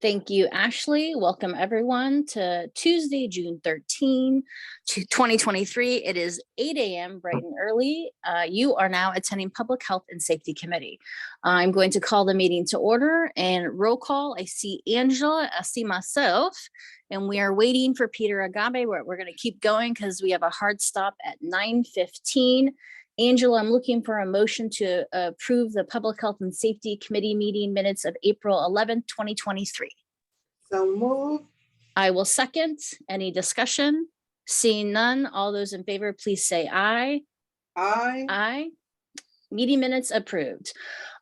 Thank you, Ashley. Welcome everyone to Tuesday, June 13, 2023. It is 8 a.m. bright and early. You are now attending Public Health and Safety Committee. I'm going to call the meeting to order and roll call. I see Angela, I see myself, and we are waiting for Peter Agabe. We're going to keep going because we have a hard stop at 9:15. Angela, I'm looking for a motion to approve the Public Health and Safety Committee meeting minutes of April 11th, 2023. So move. I will second. Any discussion? Seeing none, all those in favor, please say aye. Aye. Aye. Meeting minutes approved.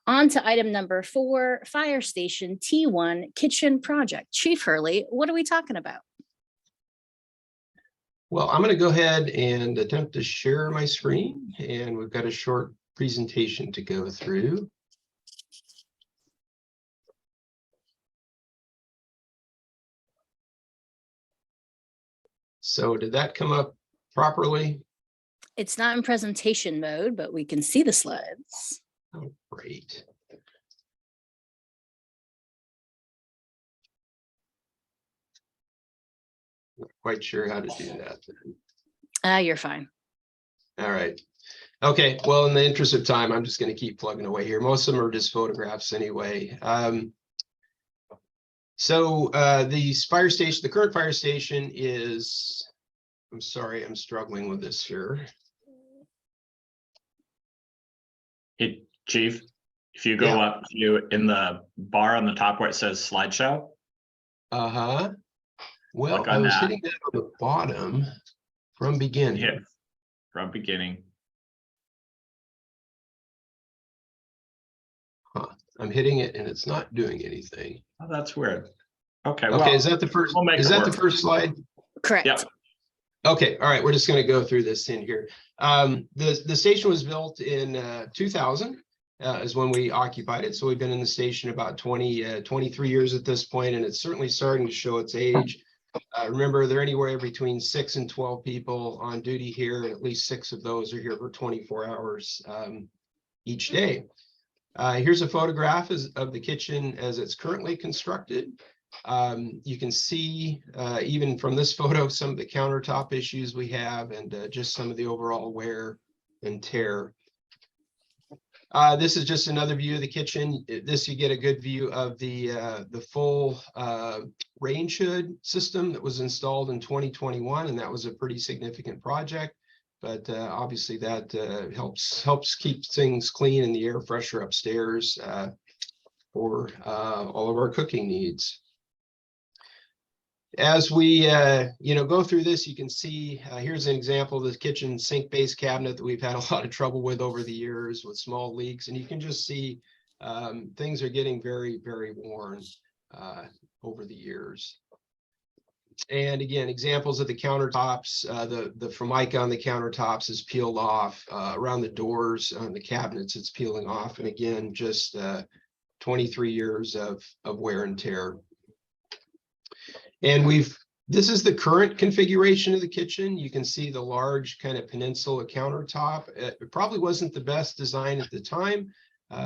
On to item number 4, Fire Station T1 Kitchen Project. Chief Hurley, what are we talking about? Well, I'm going to go ahead and attempt to share my screen, and we've got a short presentation to go through. So did that come up properly? It's not in presentation mode, but we can see the slides. Oh, great. Not quite sure how to do that. You're fine. All right. Okay. Well, in the interest of time, I'm just going to keep plugging away here. Most of them are just photographs anyway. The current fire station is, I'm sorry, I'm struggling with this here. Hey, Chief, if you go up to in the bar on the top where it says slideshow. Uh-huh. Well, I was hitting that on the bottom from beginning. Yeah, from beginning. Huh. I'm hitting it and it's not doing anything. Oh, that's weird. Okay. Okay, well, is that the first? we'll make is it that work. the first slide? Correct. Yep. Okay, all right, we're just going to go through this in here. The station was built in 2000 is when we occupied it. So we've been in the station about 23 years at this point, and it's certainly starting to show its age. Remember, they're anywhere between 6 and 12 people on duty here, and at least 6 of those are here for 24 hours each day. Here's a photograph of the kitchen as it's currently constructed. You can see even from this photo some of the countertop issues we have, and just some of the overall wear and tear. This is just another view of the kitchen. You get a good view of the full range hood system that was installed in 2021, and that was a pretty significant project. But obviously that helps keep things clean and the air fresher upstairs for all of our cooking needs. As we go through this, you can see here's an example of the kitchen sink base cabinet that we've had a lot of trouble with over the years with small leaks, and you can just see things are getting very, very worn over the years. And again, examples of the countertops, the Formica on the countertops is peeled off, around the doors on the cabinets it's peeling off, and again, just 23 years of wear and tear. And this is the current configuration of the kitchen. You can see the large kind of peninsula countertop. It probably wasn't the best design at the time.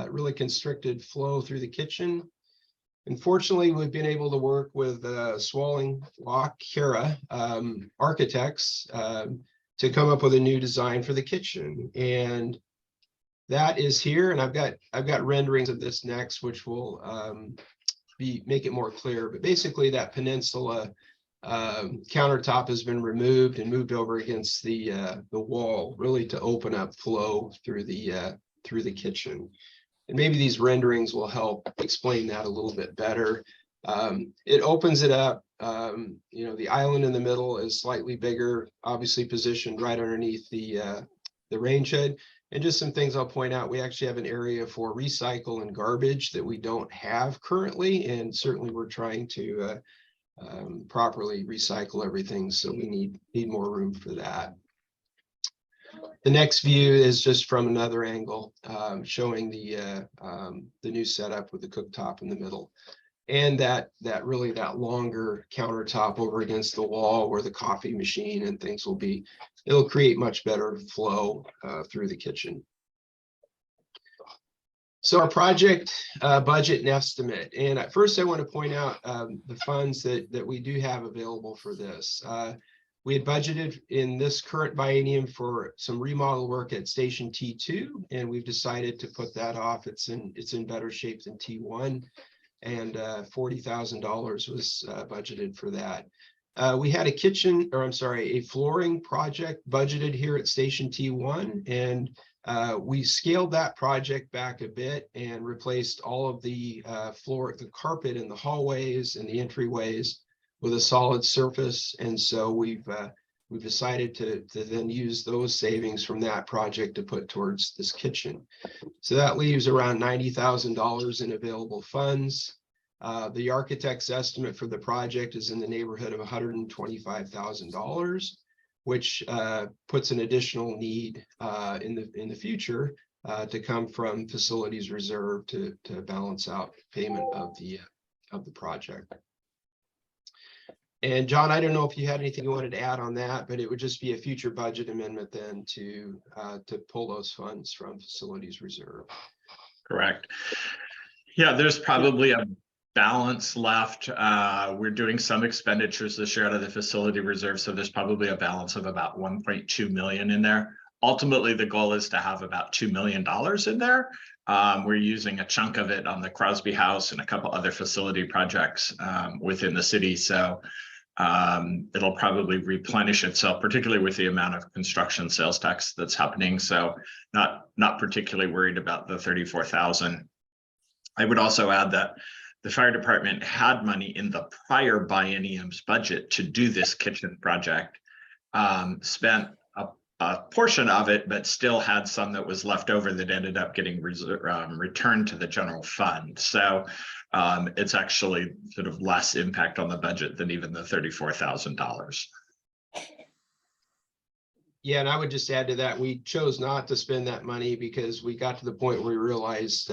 Really constricted flow through the kitchen. Unfortunately, we've been able to work with Swalling Kara architects to come up with a new design for the kitchen, and that is here. And I've got renderings of this next, which will make it more clear. But basically, that peninsula countertop has been removed and moved over against the wall, really to open up flow through the kitchen. And maybe these renderings will help explain that a little bit better. It opens it up. The island in the middle is slightly bigger, obviously positioned right underneath the range hood. And just some things I'll point out, we actually have an area for recycle and garbage that we don't have currently, and certainly we're trying to properly recycle everything, so we need more room for that. The next view is just from another angle, showing the new setup with the cooktop in the middle, and that longer countertop over against the wall where the coffee machine and things will be. It'll create much better flow through the kitchen. So our project budget and estimate, and at first I want to point out the funds that we do have available for this. We had budgeted in this current biennium for some remodel work at Station T2, and we've decided to put that off. It's in better shape than T1, and $40,000 was budgeted for that. We had a flooring project budgeted here at Station T1, and we scaled that project back a bit and replaced all of the the carpet in the hallways and the entryways with a solid surface. And so we've decided to then use those savings from that project to put towards this kitchen. So that leaves around $90,000 in available funds. The architect's estimate for the project is in the neighborhood of $125,000, which puts an additional need in the future to come from facilities reserve to balance out payment of the project. And John, I don't know if you had anything you wanted to add on that, but it would just be a future budget amendment then to pull those funds from facilities reserve. Correct. Yeah, there's probably a balance left. We're doing some expenditures this year out of the facility reserve, so there's probably a balance of about 1.2 million in there. Ultimately, the goal is to have about $2 million in there. We're using a chunk of it on the Crosby House and a couple other facility projects within the city. So it'll probably replenish itself, particularly with the amount of construction sales tax that's happening. So not particularly worried about the 34,000. I would also add that the fire department had money in the prior biennium's budget to do this kitchen project, spent a portion of it, but still had some that was left over that ended up getting returned to the general fund. So it's actually sort of less impact on the budget than even the $34,000. Yeah, and I would just add to that, we chose not to spend that money because we got to the point where we realized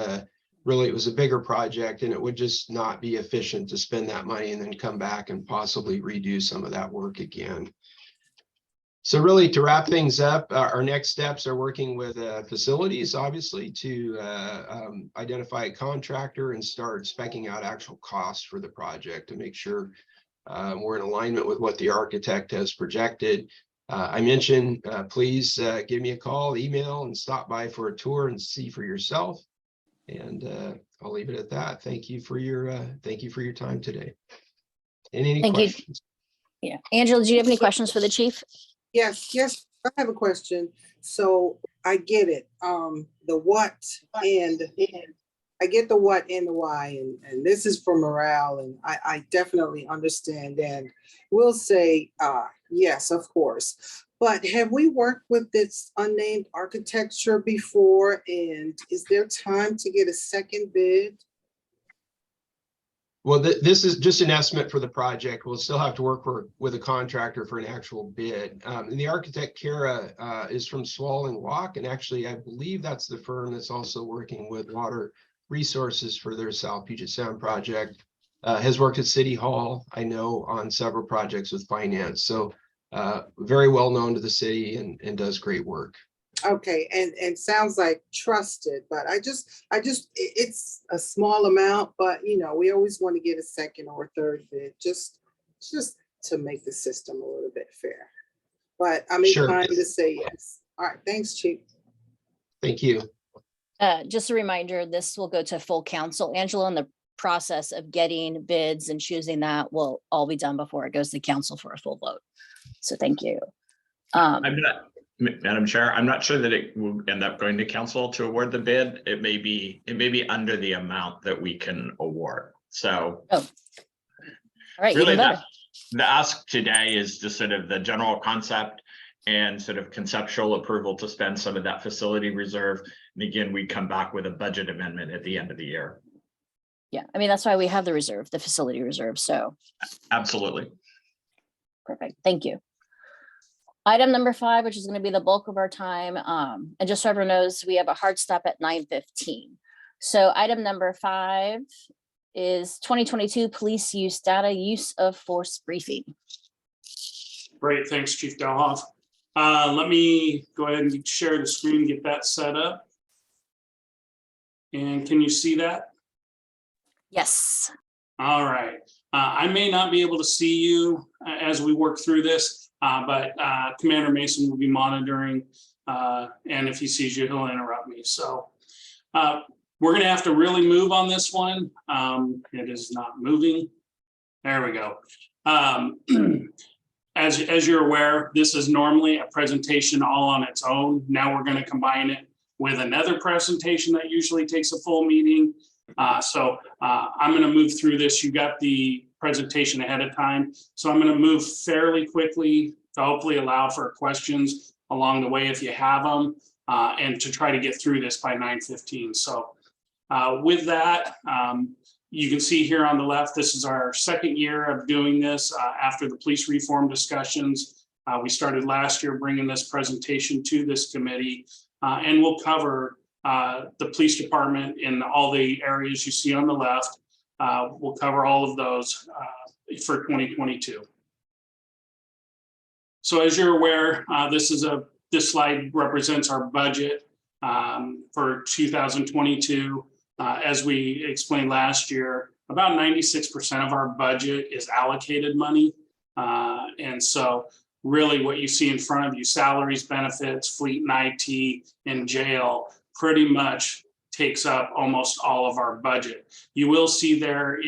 really it was a bigger project and it would just not be efficient to spend that money and then come back and possibly redo some of that work again. So really, to wrap things up, our next steps are working with facilities, obviously, to identify a contractor and start speccing out actual costs for the project to make sure we're in alignment with what the architect has projected. I mentioned, please give me a call, email, and stop by for a tour and see for yourself. And I'll leave it at that. Thank you for your time today. And any questions? Yeah, Angela, do you have any questions for the chief? Yes, I have a question. So I get it. The what and I get the what and the why, and this is for morale, and I definitely understand and will say yes, of course. But have we worked with this unnamed architecture before? And is there time to get a second bid? Well, this is just an estimate for the project. We'll still have to work with a contractor for an actual bid. And the architect, Kara, is from Swall and Walk. And actually, I believe that's the firm that's also working with Water Resources for their South Puget Sound project. Has worked at City Hall, I know, on several projects with finance. So very well known to the city and does great work. Okay, and sounds like trusted, but it's a small amount, but we always want to get a second or third bid, just to make the system a little bit fair. But I'm inclined to say yes. All right, thanks, Chief. Thank you. Just a reminder, this will go to full council. Angela, in the process of getting bids and choosing that will all be done before it goes to council for a full vote. So thank you. Madam Chair, I'm not sure that it will end up going to council to award the bid. It may be under the amount that we can award. So all right, really even better. the ask today is just sort of the general concept and sort of conceptual approval to spend some of that facility reserve. And again, we come back with a budget amendment at the end of the year. Yeah, I mean, that's why we have the reserve, the facility reserve. So absolutely. Perfect. Thank you. Item number 5, which is going to be the bulk of our time. And just so everyone knows, we have a hard stop at 9:15. So item number 5 is 2022 police use data use of force briefing. Great, thanks, Chief Delhoff. Let me go ahead and share the screen, get that set up. And can you see that? Yes. All right. I may not be able to see you as we work through this, but Commander Mason will be monitoring. And if he sees you, he'll interrupt me. So we're going to have to really move on this one. It is not moving. There we go. As you're aware, this is normally a presentation all on its own. Now we're going to combine it with another presentation that usually takes a full meeting. So I'm going to move through this. You got the presentation ahead of time. So I'm going to move fairly quickly to hopefully allow for questions along the way if you have them, and to try to get through this by 9:15. So with that, you can see here on the left, this is our second year of doing this after the police reform discussions. We started last year bringing this presentation to this committee, and we'll cover the police department in all the areas you see on the left. We'll cover all of those for 2022. So as you're aware, this slide represents our budget for 2022. As we explained last year, about 96% of our budget is allocated money. And so really what you see in front of you, salaries, benefits, fleet and IT, and jail, pretty much takes up almost all of our budget. You will see there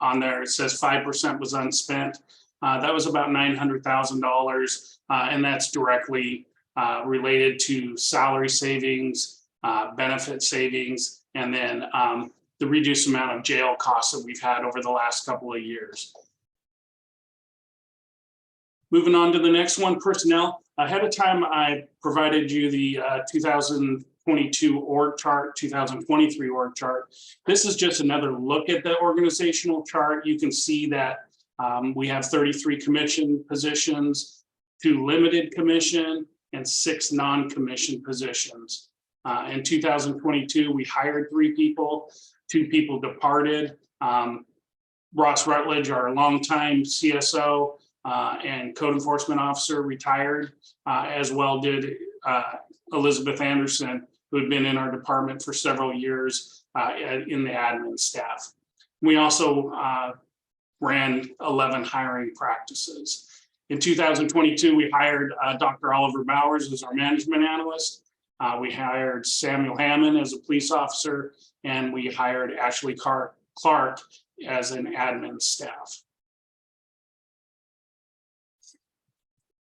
on there, it says 5% was unspent. That was about $900,000. And that's directly related to salary savings, benefit savings, and then the reduced amount of jail costs that we've had over the last couple of years. Moving on to the next one, personnel. Ahead of time, I provided you the 2022 org chart, 2023 org chart. This is just another look at the organizational chart. You can see that we have 33 commission positions, 2 limited commission, and 6 non-commissioned positions. In 2022, we hired 3 people, 2 people departed. Ross Rutledge, our longtime CSO and code enforcement officer, retired, as well did Elizabeth Anderson, who had been in our department for several years in the admin staff. We also ran 11 hiring practices. In 2022, we hired Dr. Oliver Bowers as our management analyst. We hired Samuel Hammond as a police officer, and we hired Ashley Clark as an admin staff.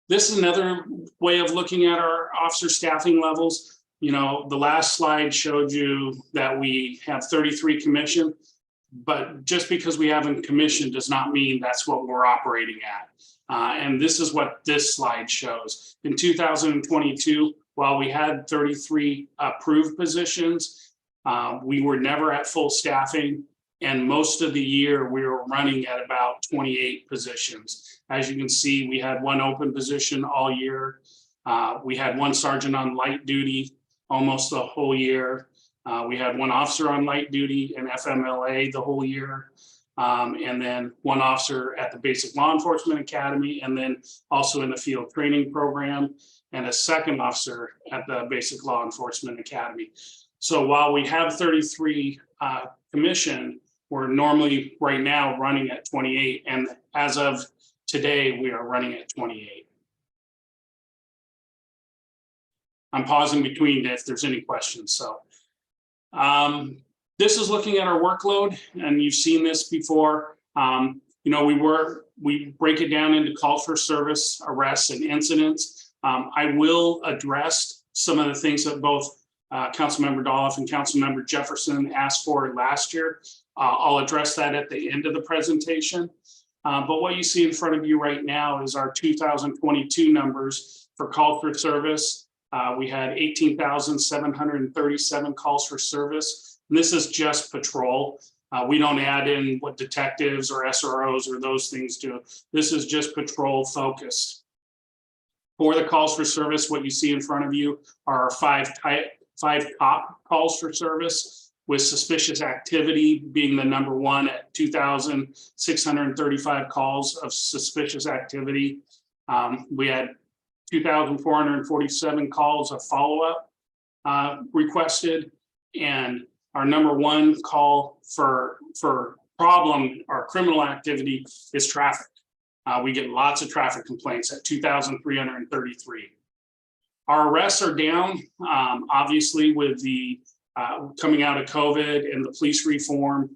This is another way of looking at our officer staffing levels. You know, the last slide showed you that we have 33 commissioned, but just because we haven't commissioned does not mean that's what we're operating at. And this is what this slide shows. In 2022, while we had 33 approved positions, we were never at full staffing. And most of the year we were running at about 28 positions. As you can see, we had 1 open position all year. We had 1 sergeant on light duty almost the whole year. We had 1 officer on light duty and FMLA the whole year. And then 1 officer at the Basic Law Enforcement Academy, and then also in the field training program, and a 2nd officer at the Basic Law Enforcement Academy. So while we have 33 commissioned, we're normally right now running at 28. And as of today, we are running at 28. I'm pausing between if there's any questions. So this is looking at our workload, and you've seen this before. You know, we break it down into calls for service, arrests, and incidents. I will address some of the things that both Councilmember Dolph and Councilmember Jefferson asked for last year. I'll address that at the end of the presentation. But what you see in front of you right now is our 2022 numbers for call for service. We had 18,737 calls for service. And this is just patrol. We don't add in what detectives or SROs or those things do. This is just patrol focused. For the calls for service, what you see in front of you are our 5 top calls for service, with suspicious activity being the number 1 at 2,635 calls of suspicious activity. We had 2,447 calls of follow-up requested, and our number one call for problem or criminal activity is traffic. We get lots of traffic complaints at 2,333. Our arrests are down, obviously, with the coming out of COVID and the police reform.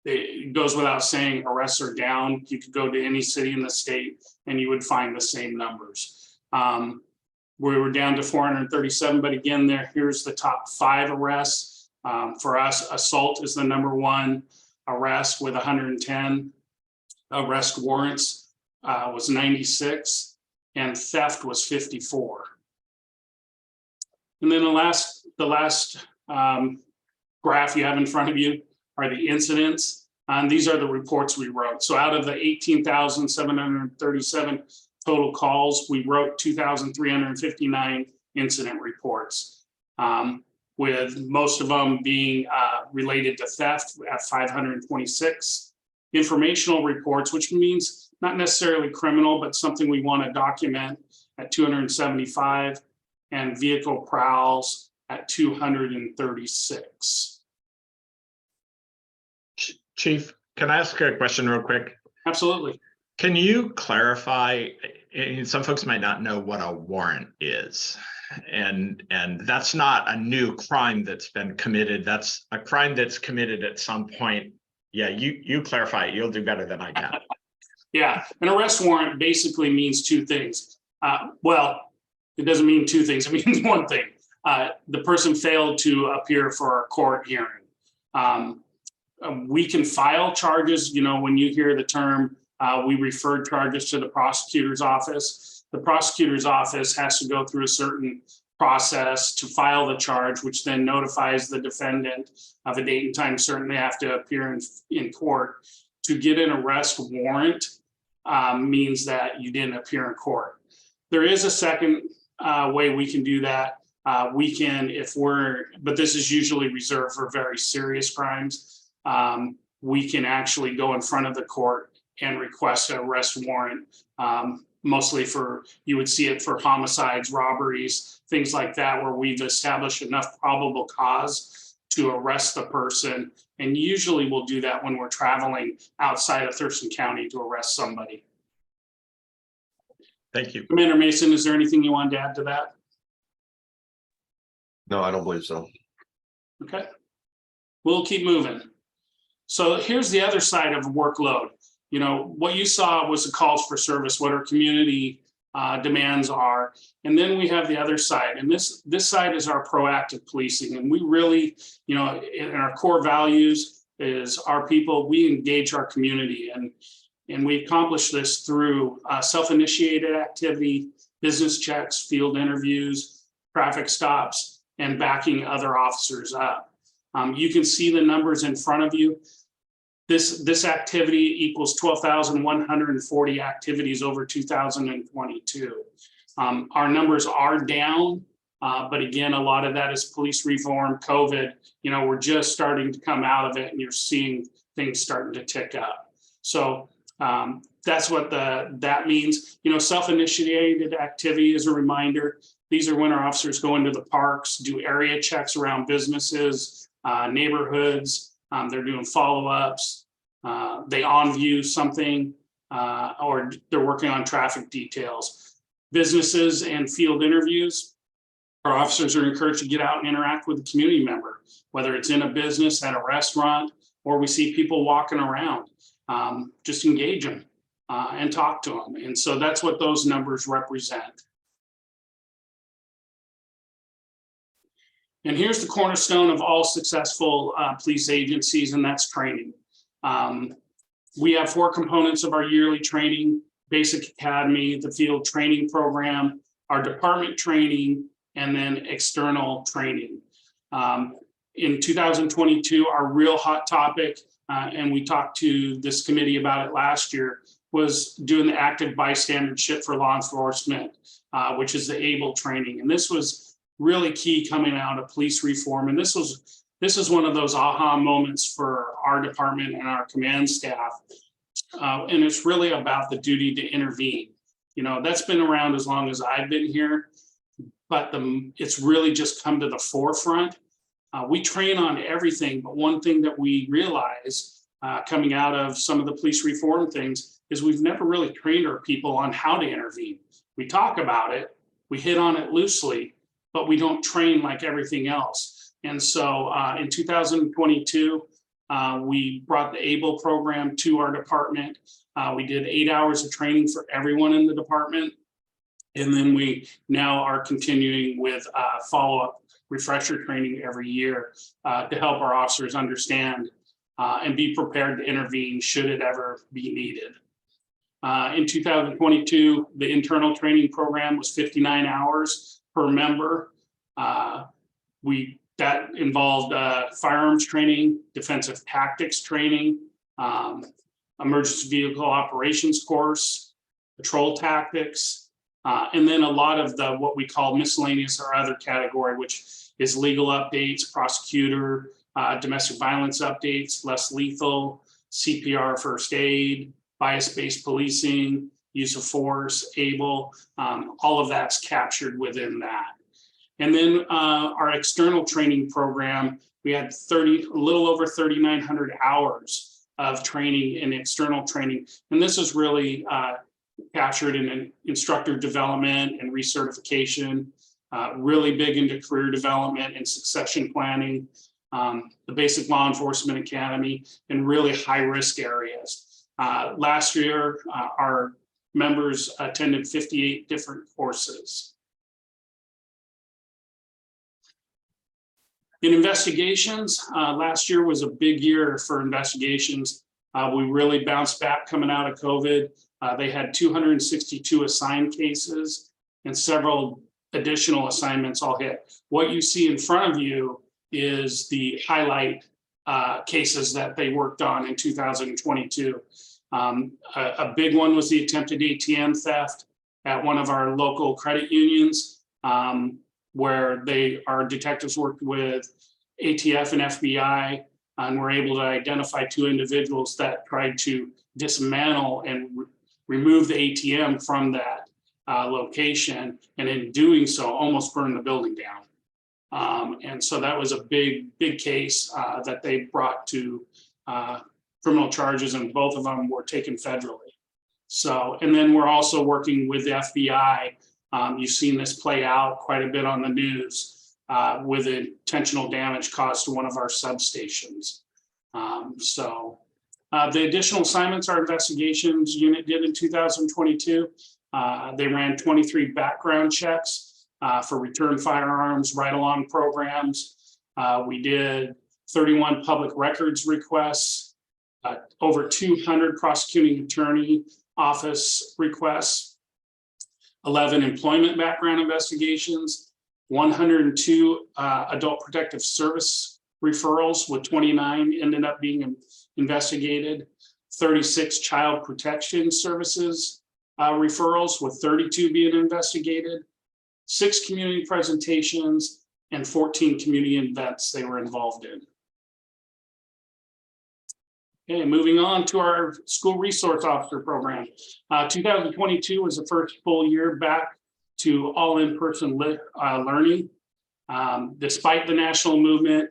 It goes without saying, arrests are down. You could go to any city in the state and you would find the same numbers. We were down to 437, but again, here's the top 5 arrests. For us, assault is the number one arrest with 110. Arrest warrants was 96, and theft was 54. And then the last graph you have in front of you are the incidents. And these are the reports we wrote. So out of the 18,737 total calls, we wrote 2,359 incident reports, with most of them being related to theft at 526. Informational reports, which means not necessarily criminal, but something we want to document, at 275, and vehicle prowls at 236. Chief, can I ask a question real quick? Absolutely. Can you clarify, and some folks might not know what a warrant is, and that's not a new crime that's been committed. That's a crime that's committed at some point. Yeah, you clarify it. You'll do better than I can. Yeah, an arrest warrant basically means 2 things. Well, it doesn't mean 2 things. It means 1 thing. The person failed to appear for a court hearing. We can file charges. You know, when you hear the term, we refer charges to the prosecutor's office. The prosecutor's office has to go through a certain process to file the charge, which then notifies the defendant of a date and time certain they have to appear in court. To get an arrest warrant means that you didn't appear in court. There is a second way we can do that. We can, but this is usually reserved for very serious crimes. We can actually go in front of the court and request an arrest warrant. Mostly you would see it for homicides, robberies, things like that, where we've established enough probable cause to arrest the person. And usually we'll do that when we're traveling outside of Thurston County to arrest somebody. Thank you. Commander Mason, is there anything you wanted to add to that? No, I don't believe so. Okay, we'll keep moving. So here's the other side of workload. You know, what you saw was the calls for service, what our community demands are. And then we have the other side. And this side is our proactive policing. And we really, you know, in our core values is our people, we engage our community. And we accomplish this through self-initiated activity, business checks, field interviews, traffic stops, and backing other officers up. You can see the numbers in front of you. This activity equals 12,140 activities over 2022. Our numbers are down, but again, a lot of that is police reform, COVID. You know, we're just starting to come out of it, and you're seeing things starting to tick up. So that's what that means. You know, self-initiated activity, as a reminder, these are when our officers go into the parks, do area checks around businesses, neighborhoods. They're doing follow-ups. They on-view something, or they're working on traffic details. Businesses and field interviews, our officers are encouraged to get out and interact with the community member, whether it's in a business, at a restaurant, or we see people walking around. Just engage them and talk to them. And so that's what those numbers represent. And here's the cornerstone of all successful police agencies, and that's training. We have 4 components of our yearly training: Basic Academy, the field training program, our department training, and then external training. In 2022, our real hot topic, and we talked to this committee about it last year, was doing the active bystandership for law enforcement, which is the ABLE training. And this was really key coming out of police reform. And this is one of those aha moments for our department and our command staff. And it's really about the duty to intervene. You know, that's been around as long as I've been here, but it's really just come to the forefront. We train on everything, but one thing that we realize coming out of some of the police reform things is we've never really trained our people on how to intervene. We talk about it, we hit on it loosely, but we don't train like everything else. And so in 2022, we brought the ABLE program to our department. We did 8 hours of training for everyone in the department. And then we now are continuing with follow-up refresher training every year to help our officers understand and be prepared to intervene should it ever be needed. In 2022, the internal training program was 59 hours per member. That involved firearms training, defensive tactics training, emergency vehicle operations course, patrol tactics, and then a lot of the what we call miscellaneous or other category, which is legal updates, prosecutor, domestic violence updates, less lethal, CPR first aid, bias-based policing, use of force, ABLE, all of that's captured within that. And then our external training program, we had a little over 3,900 hours of training in external training. And this is really captured in an instructor development and recertification, really big into career development and succession planning, the basic law enforcement academy, and really high risk areas. Last year, our members attended 58 different courses. In investigations, last year was a big year for investigations. We really bounced back coming out of COVID. They had 262 assigned cases and several additional assignments all hit. What you see in front of you is the highlight cases that they worked on in 2022. A big one was the attempted ATM theft at one of our local credit unions, where our detectives worked with ATF and FBI and were able to identify 2 individuals that tried to dismantle and remove the ATM from that location, and in doing so almost burned the building down. And so that was a big case that they brought to criminal charges, and both of them were taken federally. So, and then we're also working with the FBI. You've seen this play out quite a bit on the news with intentional damage caused to one of our substations. The additional assignments our investigations unit did in 2022, they ran 23 background checks for return firearms, ride-along programs. We did 31 public records requests, over 200 prosecuting attorney office requests, 11 employment background investigations, 102 adult protective service referrals, with 29 ended up being investigated, 36 child protection services referrals, with 32 being investigated, 6 community presentations, and 14 community events they were involved in. Okay, moving on to our school resource officer program. 2022 was the first full year back to all in-person learning. Despite the national movement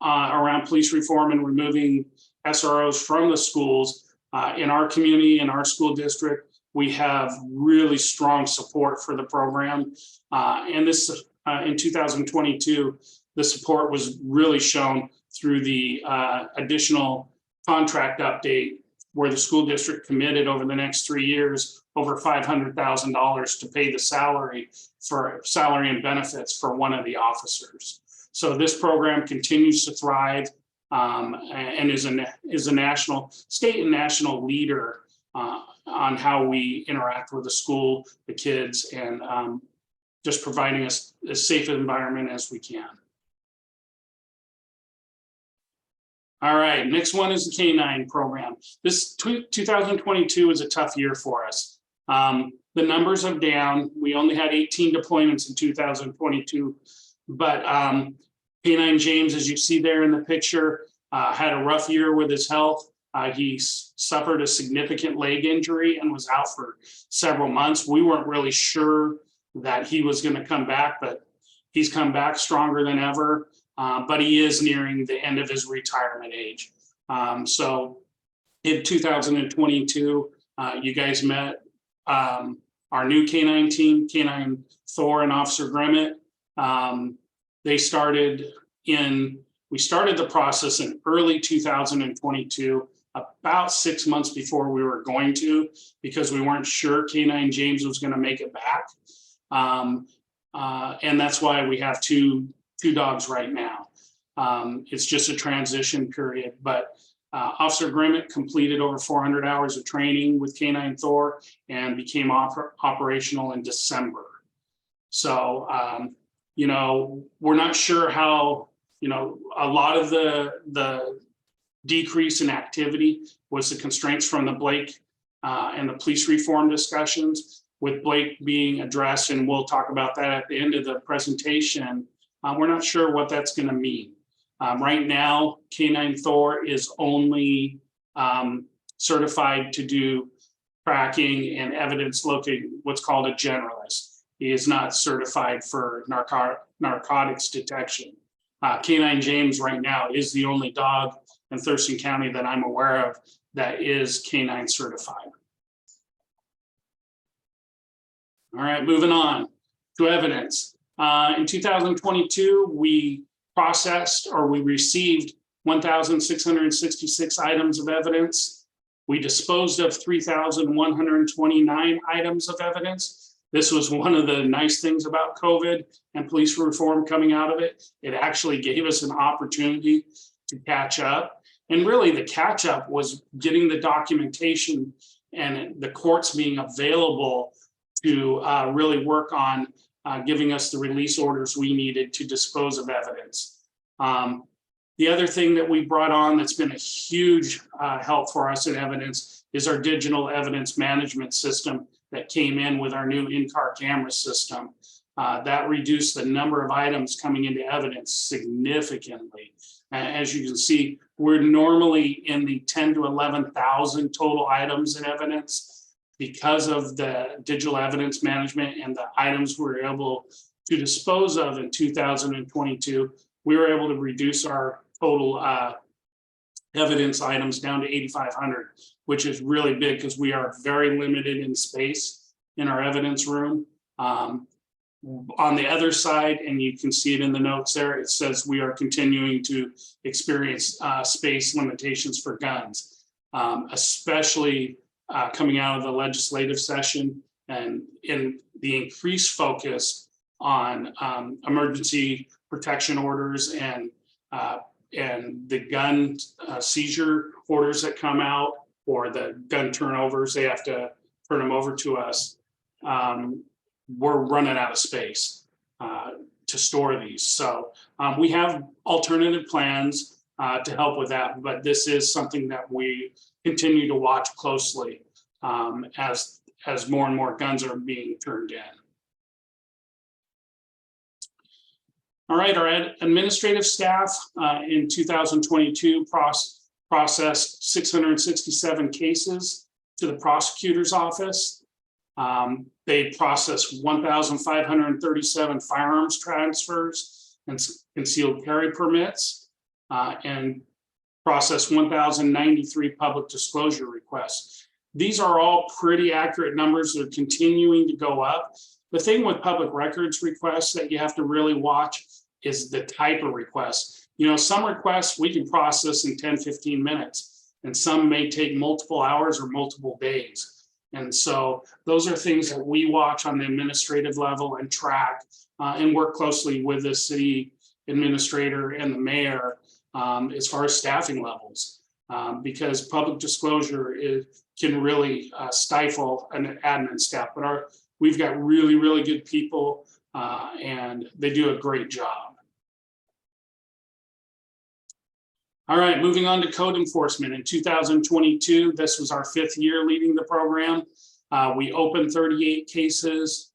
around police reform and removing SROs from the schools, in our community, in our school district, we have really strong support for the program. And this in 2022, the support was really shown through the additional contract update, where the school district committed over the next 3 years over $500,000 to pay the salary and benefits for one of the officers. So this program continues to thrive and is a national, state and national leader on how we interact with the school, the kids, and just providing us as safe an environment as we can. All right, next one is the K-9 program. This 2022 is a tough year for us. The numbers are down. We only had 18 deployments in 2022, but K-9 James, as you see there in the picture, had a rough year with his health. He suffered a significant leg injury and was out for several months. We weren't really sure that he was going to come back, but he's come back stronger than ever. but he is nearing the end of his retirement age. So in 2022, you guys met our new K9 team, K9 Thor and Officer Grimmett. We started the process in early 2022, about 6 months before we were going to, because we weren't sure K9 James was going to make it back. And that's why we have two dogs right now. It's just a transition period, but Officer Grimmett completed over 400 hours of training with K9 Thor and became operational in December. So, we're not sure how, a lot of the decrease in activity was the constraints from the Blake and the police reform discussions, with Blake being addressed, and we'll talk about that at the end of the presentation. We're not sure what that's going to mean. Right now, K9 Thor is only certified to do tracking and evidence looking, what's called a generalist. He is not certified for narcotics detection. K9 James right now is the only dog in Thurston County that I'm aware of that is K9 certified. All right, moving on to evidence. In 2022, we received 1,666 items of evidence. We disposed of 3,129 items of evidence. This was one of the nice things about COVID and police reform coming out of it. It actually gave us an opportunity to catch up. And really the catch up was getting the documentation and the courts being available to really work on giving us the release orders we needed to dispose of evidence. The other thing that we brought on that's been a huge help for us in evidence is our digital evidence management system that came in with our new in-car camera system. That reduced the number of items coming into evidence significantly. As you can see, we're normally in the 10 to 11,000 total items in evidence. Because of the digital evidence management and the items we were able to dispose of in 2022, we were able to reduce our total evidence items down to 8,500, which is really big because we are very limited in space in our evidence room. On the other side, and you can see it in the notes there, it says we are continuing to experience space limitations for guns, especially coming out of the legislative session and in the increased focus on emergency protection orders and the gun seizure orders that come out, or the gun turnovers, they have to turn them over to us. We're running out of space to store these. So we have alternative plans to help with that, but this is something that we continue to watch closely as more and more guns are being turned in. All right, our administrative staff in 2022 processed 667 cases to the prosecutor's office. They processed 1,537 firearms transfers and concealed carry permits, and processed 1,093 public disclosure requests. These are all pretty accurate numbers. They're continuing to go up. The thing with public records requests that you have to really watch is the type of request. Some requests we can process in 10, 15 minutes, and some may take multiple hours or multiple days. And so those are things that we watch on the administrative level and track and work closely with the city administrator and the mayor as far as staffing levels, because public disclosure can really stifle an admin staff. But we've got really, really good people and they do a great job. All right, moving on to code enforcement. In 2022, this was our 5th year leading the program. We opened 38 cases,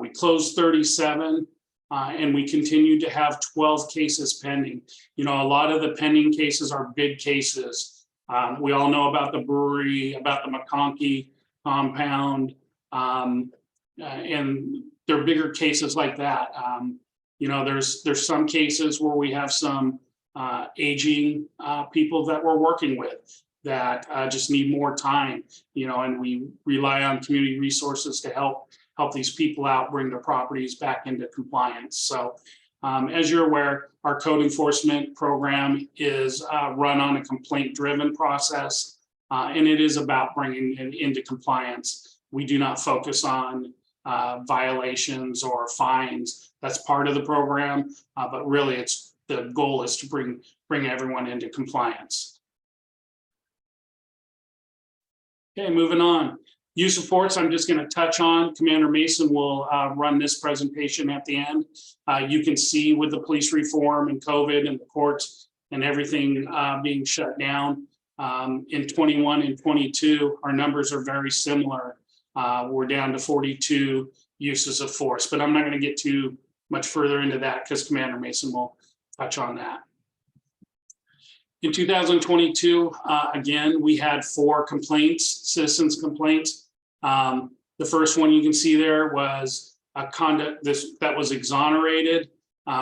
we closed 37, and we continue to have 12 cases pending. A lot of the pending cases are big cases. We all know about the brewery, about the McConkey compound, and they're bigger cases like that. You know, there's some cases where we have some aging people that we're working with that just need more time, you know, and we rely on community resources to help these people out, bring their properties back into compliance. So as you're aware, our code enforcement program is run on a complaint-driven process, and it is about bringing it into compliance. We do not focus on violations or fines. That's part of the program, but really the goal is to bring everyone into compliance. Okay, moving on. Use of force, I'm just going to touch on. Commander Mason will run this presentation at the end. You can see with the police reform and COVID and the courts and everything being shut down in 21 and 22, our numbers are very similar. We're down to 42 uses of force, but I'm not going to get too much further into that because Commander Mason will touch on that. In 2022, again, we had 4 complaints, citizens complaints. The first one you can see there was a conduct that was exonerated.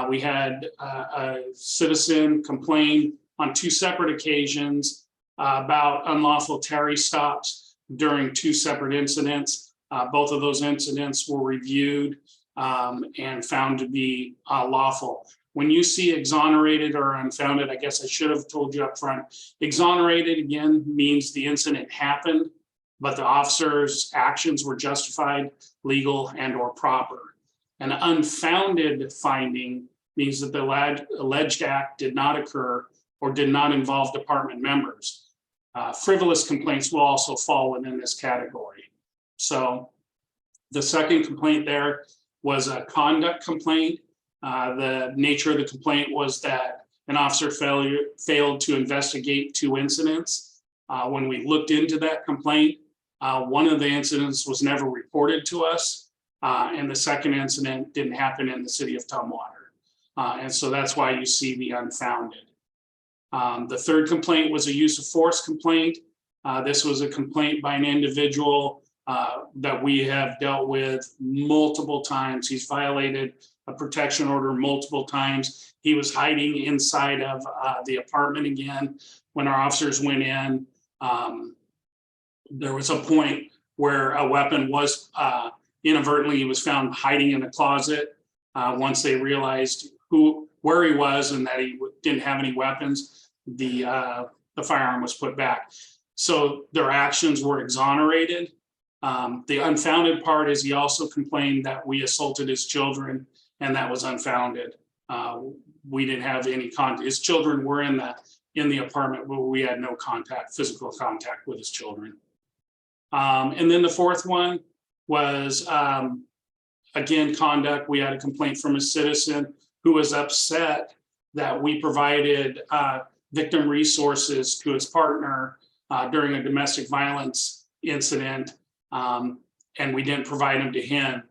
We had a citizen complain on 2 separate occasions about unlawful Terry stops during 2 separate incidents. Both of those incidents were reviewed and found to be lawful. When you see exonerated or unfounded, I guess I should have told you up front, exonerated again means the incident happened, but the officer's actions were justified, legal, and or proper. An unfounded finding means that the alleged act did not occur or did not involve department members. Frivolous complaints will also fall within this category. So the second complaint there was a conduct complaint. The nature of the complaint was that an officer failed to investigate 2 incidents. When we looked into that complaint, one of the incidents was never reported to us, and the second incident didn't happen in the city of Tumwater. And so that's why you see the unfounded. The third complaint was a use of force complaint. This was a complaint by an individual that we have dealt with multiple times. He's violated a protection order multiple times. He was hiding inside of the apartment again. When our officers went in, there was a point where a weapon was inadvertently, he was found hiding in a closet. Once they realized where he was and that he didn't have any weapons, the firearm was put back. So their actions were exonerated. The unfounded part is he also complained that we assaulted his children, and that was unfounded. We didn't have any contact. His children were in the apartment, but we had no physical contact with his children. And then the fourth one was, again, conduct. We had a complaint from a citizen who was upset that we provided victim resources to his partner during a domestic violence incident, and we didn't provide them to him.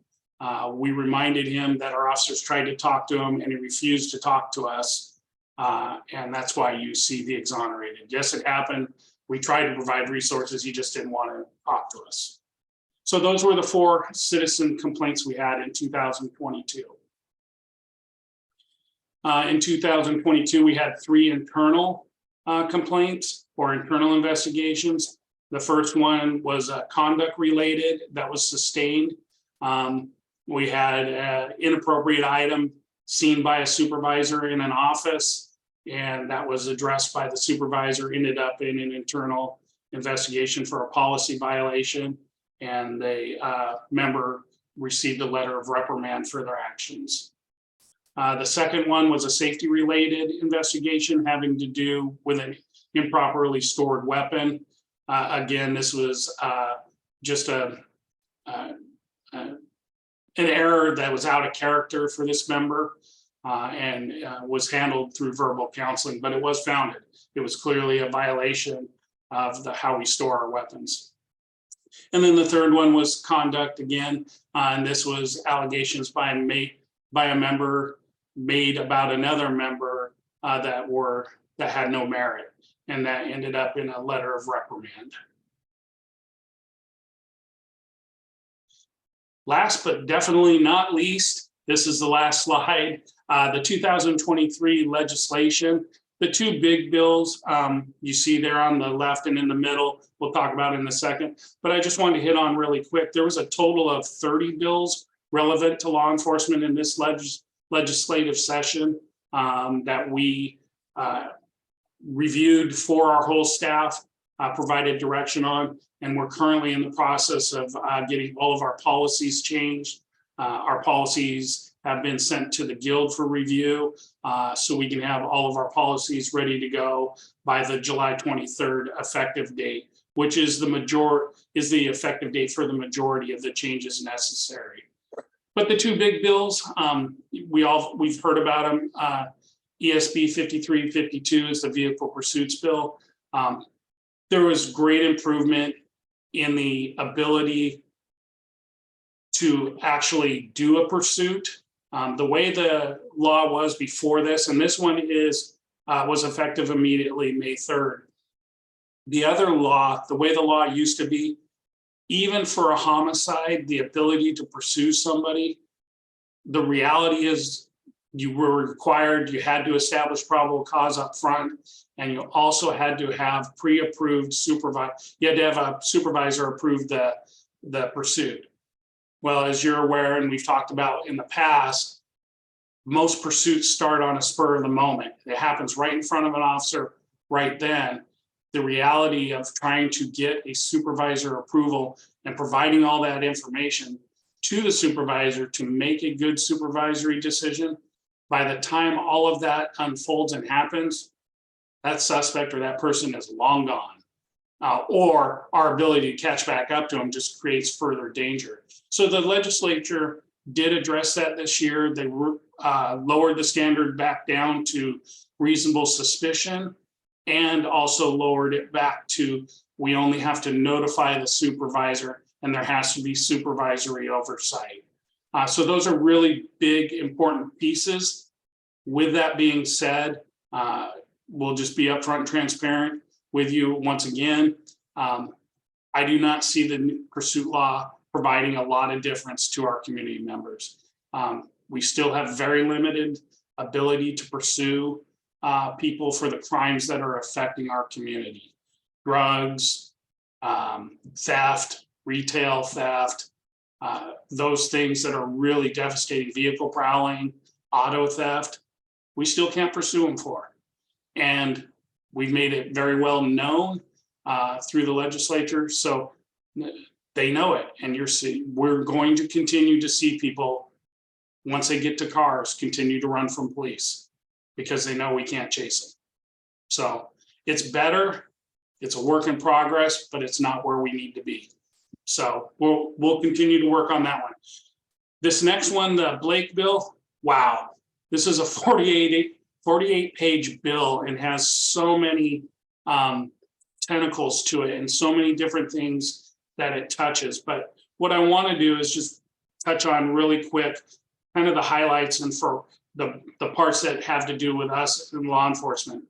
We reminded him that our officers tried to talk to him and he refused to talk to us. And that's why you see the exonerated. Yes, it happened. We tried to provide resources. He just didn't want to talk to us. So those were the 4 citizen complaints we had in 2022. In 2022, we had 3 internal complaints or internal investigations. The first one was conduct related that was sustained. We had an inappropriate item seen by a supervisor in an office, and that was addressed by the supervisor, ended up in an internal investigation for a policy violation, and the member received a letter of reprimand for their actions. The second one was a safety related investigation having to do with an improperly stored weapon. Again, this was just an error that was out of character for this member and was handled through verbal counseling, but it was founded. It was clearly a violation of how we store our weapons. And then the third one was conduct again, and this was allegations by a member made about another member that had no merit, and that ended up in a letter of reprimand. Last but definitely not least, This is the last slide. The 2023 legislation, the two big bills you see there on the left and in the middle, we'll talk about in a second. But I just wanted to hit on really quick. There was a total of 30 bills relevant to law enforcement in this legislative session that we reviewed for our whole staff, provided direction on, and we're currently in the process of getting all of our policies changed. Our policies have been sent to the Guild for review, so we can have all of our policies ready to go by the July 23rd effective date, which is the effective date for the majority of the changes necessary. But the two big bills, we've heard about them. ESB 5352 is the vehicle pursuits bill. There was great improvement in the ability to actually do a pursuit. The way the law was before this, and this one was effective immediately May 3rd. The other law, the way the law used to be, even for a homicide, the ability to pursue somebody, the reality is you were required, you had to establish probable cause up front, and you also had to have pre-approved you had to have a supervisor approve the pursuit. Well, as you're aware, and we've talked about in the past, most pursuits start on a spur of the moment. It happens right in front of an officer right then. The reality of trying to get a supervisor approval and providing all that information to the supervisor to make a good supervisory decision, by the time all of that unfolds and happens, that suspect or that person is long gone. Or our ability to catch back up to them just creates further danger. So the legislature did address that this year. They lowered the standard back down to reasonable suspicion, and also lowered it back to we only have to notify the supervisor and there has to be supervisory oversight. So those are really big, important pieces. With that being said, we'll just be upfront and transparent with you once again. I do not see the pursuit law providing a lot of difference to our community members. We still have very limited ability to pursue people for the crimes that are affecting our community. Drugs, theft, retail theft, those things that are really devastating, vehicle prowling, auto theft, we still can't pursue them for. And we've made it very well known through the legislature, so they know it. And we're going to continue to see people, once they get to cars, continue to run from police because they know we can't chase them. So it's better. It's a work in progress, but it's not where we need to be. So we'll continue to work on that one. This next one, the Blake bill, wow. This is a 48-page bill and has so many tentacles to it and so many different things that it touches. But what I want to do is just touch on really quick kind of the highlights and for the parts that have to do with us in law enforcement.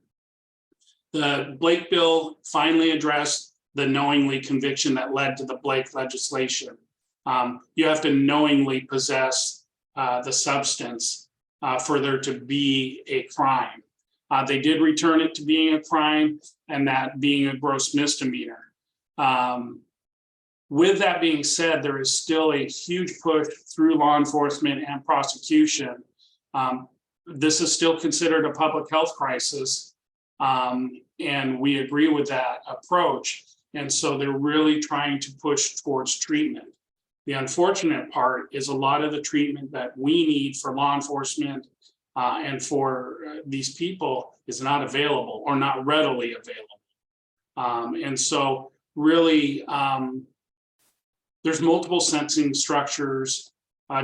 The Blake bill finally addressed the knowingly conviction that led to the Blake legislation. You have to knowingly possess the substance for there to be a crime. They did return it to being a crime and that being a gross misdemeanor. With that being said, there is still a huge push through law enforcement and prosecution. This is still considered a public health crisis, and we agree with that approach. And so they're really trying to push towards treatment. The unfortunate part is a lot of the treatment that we need for law enforcement and for these people is not available or not readily available. And so really, there's multiple sensing structures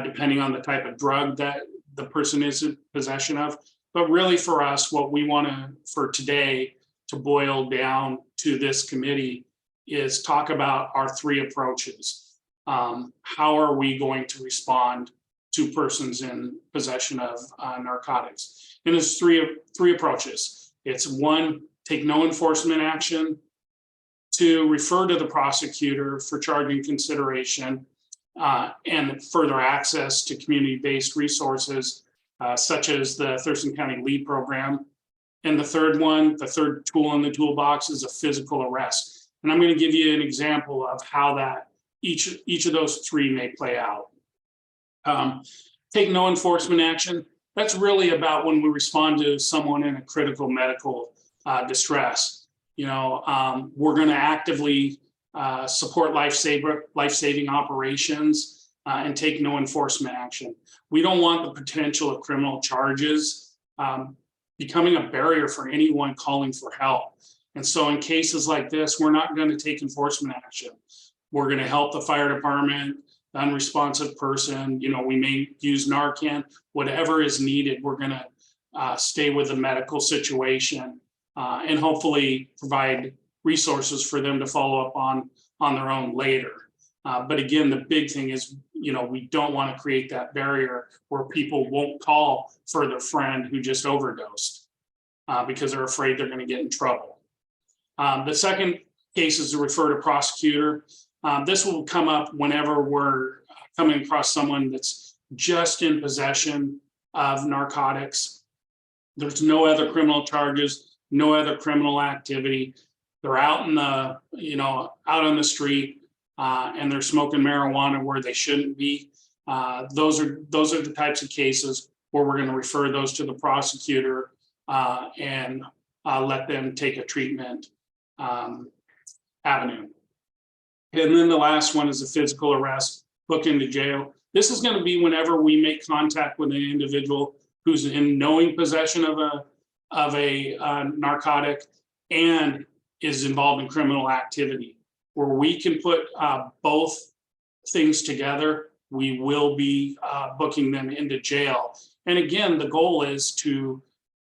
depending on the type of drug that the person is in possession of. But really for us, what we want for today to boil down to this committee is talk about our three approaches. How are we going to respond to persons in possession of narcotics? And there's three approaches. It's one, take no enforcement action. Two, refer to the prosecutor for charging consideration. and further access to community-based resources, such as the Thurston County LEAD program. And the third one, the third tool in the toolbox is a physical arrest. And I'm going to give you an example of how that each of those three may play out. Take no enforcement action. That's really about when we respond to someone in a critical medical distress. We're going to actively support life-saving operations and take no enforcement action. We don't want the potential of criminal charges becoming a barrier for anyone calling for help. And so in cases like this, we're not going to take enforcement action. We're going to help the fire department, the unresponsive person, we may use Narcan, whatever is needed. We're going to stay with the medical situation and hopefully provide resources for them to follow up on their own later. But again, the big thing is, we don't want to create that barrier where people won't call for their friend who just overdosed because they're afraid they're going to get in trouble. The second case is to refer to prosecutor. This will come up whenever we're coming across someone that's just in possession of narcotics. There's no other criminal charges, no other criminal activity. They're out in the, out on the street and they're smoking marijuana where they shouldn't be. Those are the types of cases where we're going to refer those to the prosecutor and let them take a treatment avenue. And then the last one is a physical arrest, book into jail. This is going to be whenever we make contact with an individual who's in knowing possession of a narcotic and is involved in criminal activity. Where we can put both things together, we will be booking them into jail. And again, the goal is to,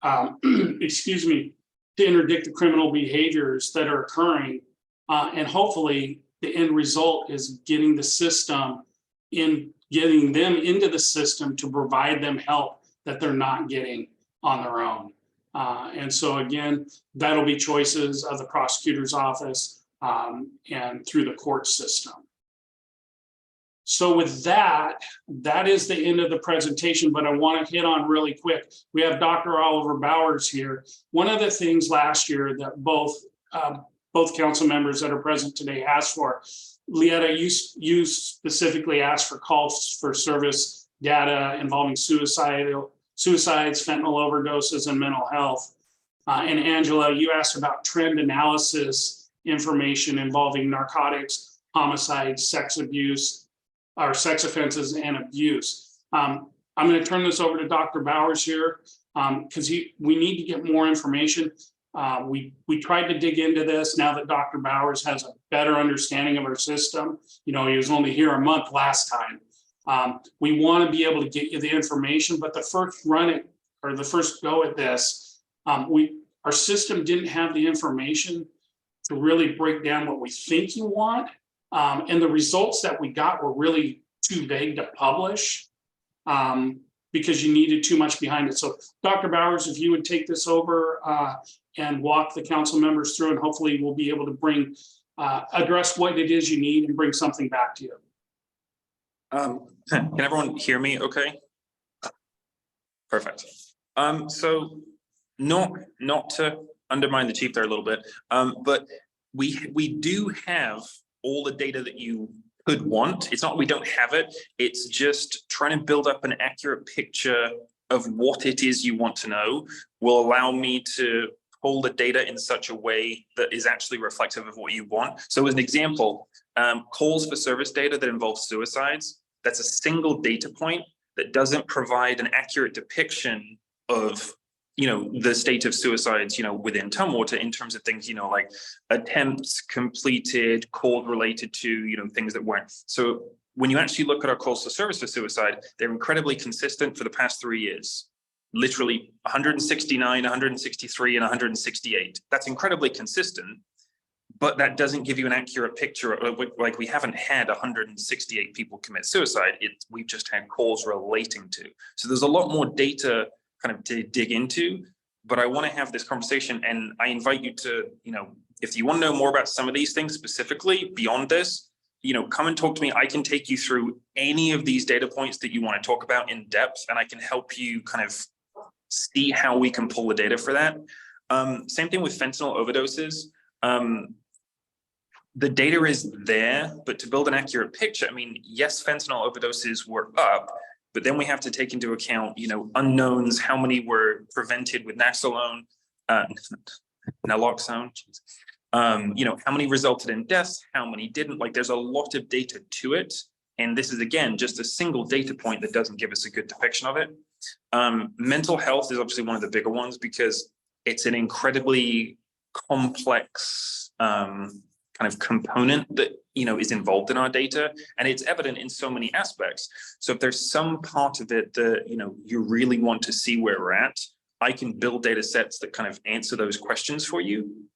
to interdict the criminal behaviors that are occurring. And hopefully the end result is getting them into the system to provide them help that they're not getting on their own. And so again, that'll be choices of the prosecutor's office and through the court system. So with that is the end of the presentation, but I want to hit on really quick. We have Dr. Oliver Bowers here. One of the things last year that both council members that are present today asked for, Lieta, you specifically asked for calls for service data involving suicides, fentanyl overdoses, and mental health. And Angela, you asked about trend analysis information involving narcotics, homicides, sex abuse, or sex offenses and abuse. I'm going to turn this over to Dr. Bowers here because we need to get more information. We tried to dig into this now that Dr. Bowers has a better understanding of our system. He was only here a month last time. We want to be able to get you the information, but the first go at this, our system didn't have the information to really break down what we think you want. And the results that we got were really too vague to publish because you needed too much behind it. So Dr. Bowers, if you would take this over and walk the council members through, and hopefully we'll be able to address what it is you need and bring something back to you. Can everyone hear me okay? Perfect. So not to undermine the chief there a little bit, but we do have all the data that you could want. It's not we don't have it, it's just trying to build up an accurate picture of what it is you want to know will allow me to pull the data in such a way that is actually reflective of what you want. So as an example, calls for service data that involves suicides, that's a single data point that doesn't provide an accurate depiction of the state of suicides, within Tumwater in terms of things, like attempts completed, calls related to, things that weren't. So when you actually look at our calls for service for suicide, they're incredibly consistent for the past 3 years. Literally 169, 163, and 168. That's incredibly consistent, but that doesn't give you an accurate picture. Like we haven't had 168 people commit suicide. We've just had calls relating to. So there's a lot more data kind of to dig into, but I want to have this conversation, and I invite you to, if you want to know more about some of these things specifically beyond this, come and talk to me. I can take you through any of these data points that you want to talk about in depth, and I can help you kind of see how we can pull the data for that. Same thing with fentanyl overdoses. The data is there, but to build an accurate picture, I mean, yes, fentanyl overdoses were up, but then we have to take into account, unknowns, how many were prevented with naloxone, naloxone, how many resulted in deaths, how many didn't. Like, there's a lot of data to it. And this is, again, just a single data point that doesn't give us a good depiction of it. Mental health is obviously one of the bigger ones because it's an incredibly complex kind of component that is involved in our data, and it's evident in so many aspects. So if there's some part of it that you really want to see where we're at, I can build data sets that kind of answer those questions for you.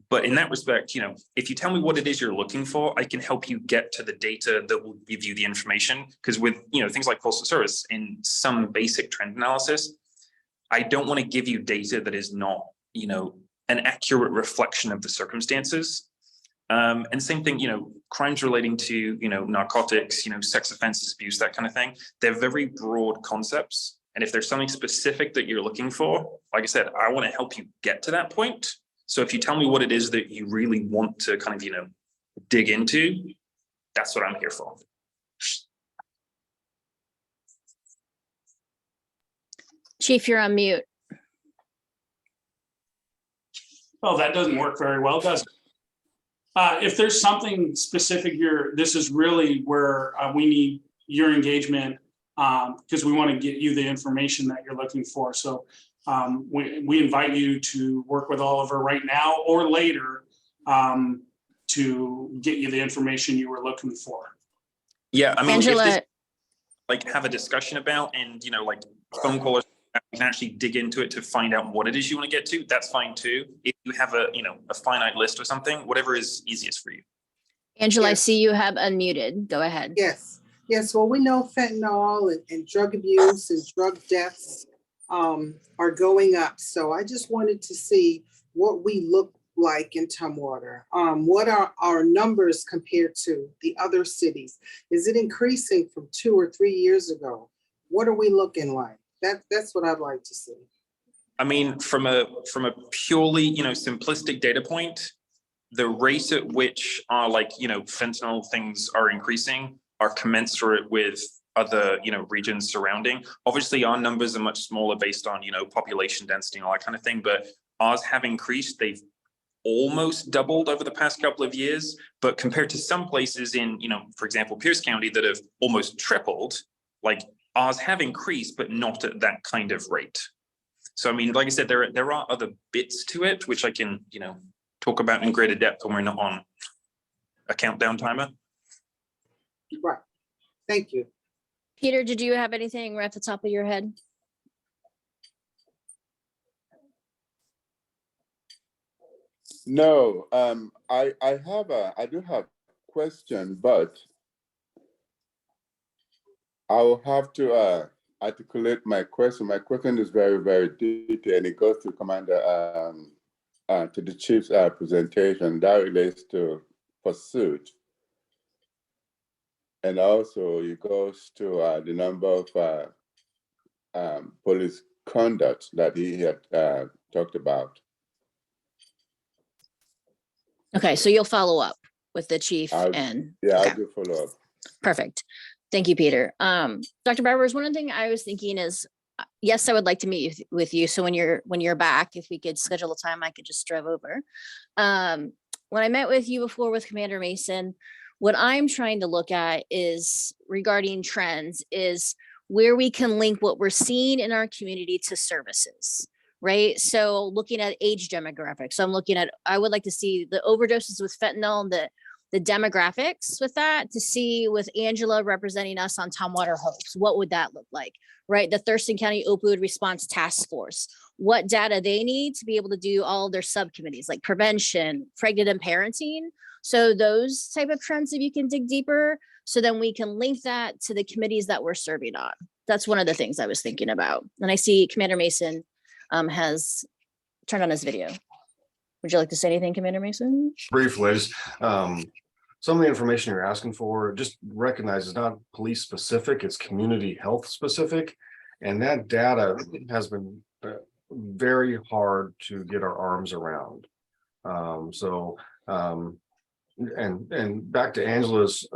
But in that respect, if you tell me what it is you're looking for, I can help you get to the data that will give you the information. Because with things like postal service in some basic trend analysis, I don't want to give you data that is not an accurate reflection of the circumstances. And same thing, crimes relating to, narcotics, sex offenses, abuse, that kind of thing. They're very broad concepts. And if there's something specific that you're looking for, like I said, I want to help you get to that point. So if you tell me what it is that you really want to kind of, dig into, that's what I'm here for. Chief, you're on mute. Well, that doesn't work very well, does it? If there's something specific here, this is really where we need your engagement because we want to get you the information that you're looking for. So we invite you to work with Oliver right now or later to get you the information you were looking for. Yeah, I mean, Angela, if this, have a discussion about and, phone call or you can actually dig into it to find out what it is you want to get to, that's fine too. If you have a finite list or something, whatever is easiest for you. Angela, I Yes. see you have unmuted. Go ahead. Yes, yes. Well, we know fentanyl and drug abuse and drug deaths are going up. So I just wanted to see what we look like in Tumwater. What are our numbers compared to the other cities? Is it increasing from 2 or 3 years ago? What are we looking like? That's what I'd like to see. I mean, from a purely, simplistic data point, the rate at which our fentanyl things are increasing are commensurate with other, regions surrounding. Obviously, our numbers are much smaller based on, population density and all that kind of thing, but ours have increased. They've almost doubled over the past couple of years, but compared to some places in, for example, Pierce County that have almost tripled, ours have increased, but not at that kind of rate. So, I mean, like I said, there are other bits to it, which I can, talk about in greater depth when we're not on a countdown timer. Right. Thank you. Peter, did you have anything right at the top of your head? No, I do have question, but I will have to articulate my question. My question is very, very detailed. It goes to Commander, to the Chief's presentation that relates to pursuit. And also it goes to the number of police conduct that he had talked about. Okay, so you'll follow up with the chief and. Yeah, Okay. I'll do follow up. Perfect. Thank you, Peter. Dr. Barbers, one thing I was thinking is, yes, I would like to meet with you. So when you're back, if we could schedule a time, I could just drive over. When I met with you before with Commander Mason, what I'm trying to look at is regarding trends is where we can link what we're seeing in our community to services, right? So looking at age demographics. So I would like to see the overdoses with fentanyl and the demographics with that, to see with Angela representing us on Tumwater Hopes, what would that look like, right? The Thurston County Opioid Response Task Force, what data they need to be able to do all of their subcommittees like prevention, pregnant and parenting. So those type of trends, if you can dig deeper, so then we can link that to the committees that we're serving on. That's one of the things I was thinking about. And I see Commander Mason has turned on his video. Would you like to say anything, Commander Mason? Briefly, some of the information you're asking for, just recognize it's not police specific, it's community health specific. And that data has been very hard to get our arms around. And back to Angela's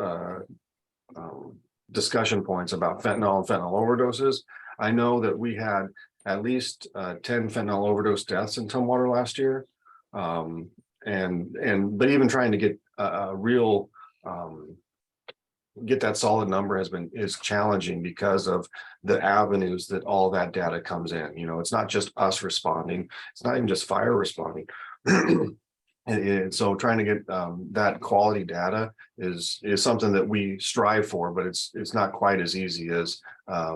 discussion points about fentanyl and fentanyl overdoses. I know that we had at least 10 fentanyl overdose deaths in Tumwater last year. But even trying to get a real get that solid number is challenging because of the avenues that all that data comes in. You know, it's not just us responding, it's not even just fire responding. And so trying to get that quality data is something that we strive for, but it's not quite as easy as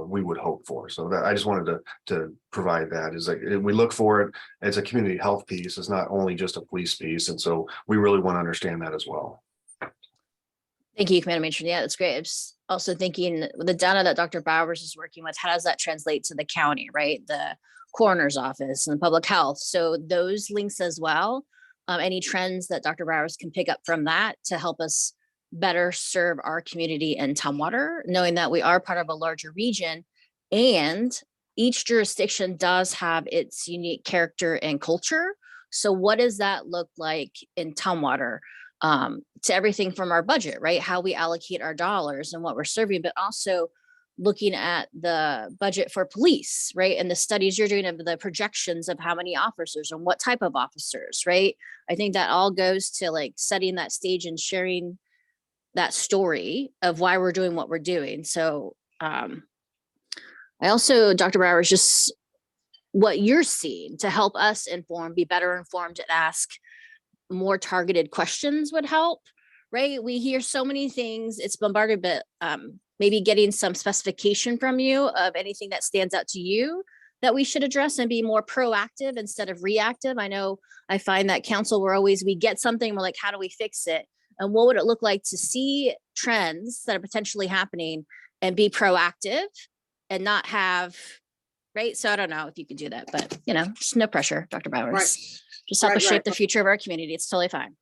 we would hope for. So that I just wanted to provide that. Is like we look for it as a community health piece. It's not only just a police piece, and so we really want to understand that as well. Thank you, Commander Matron. Yeah, that's great. I'm just also thinking the data that Dr. Bowers is working with, how does that translate to the county, right? The coroner's office and public health. So those links as well. Any trends that Dr. Bowers can pick up from that to help us better serve our community in Tumwater, knowing that we are part of a larger region and each jurisdiction does have its unique character and culture. So what does that look like in Tumwater? To everything from our budget, right? How we allocate our dollars and what we're serving, but also looking at the budget for police, right? And the studies you're doing of the projections of how many officers and what type of officers, right? I think that all goes to like setting that stage and sharing that story of why we're doing what we're doing. So I also, Dr. Bowers, just what you're seeing to help us inform, be better informed and ask more targeted questions would help, right? We hear so many things, it's bombarded, but maybe getting some specification from you of anything that stands out to you that we should address and be more proactive instead of reactive. I know I find that council, we get something, we're like, how do we fix it? And what would it look like to see trends that are potentially happening and be proactive and not have, right? So I don't know if you could do that, but you know, just no pressure, Dr. Bowers. Right. Just help us shape Right. the future of our community. It's totally fine.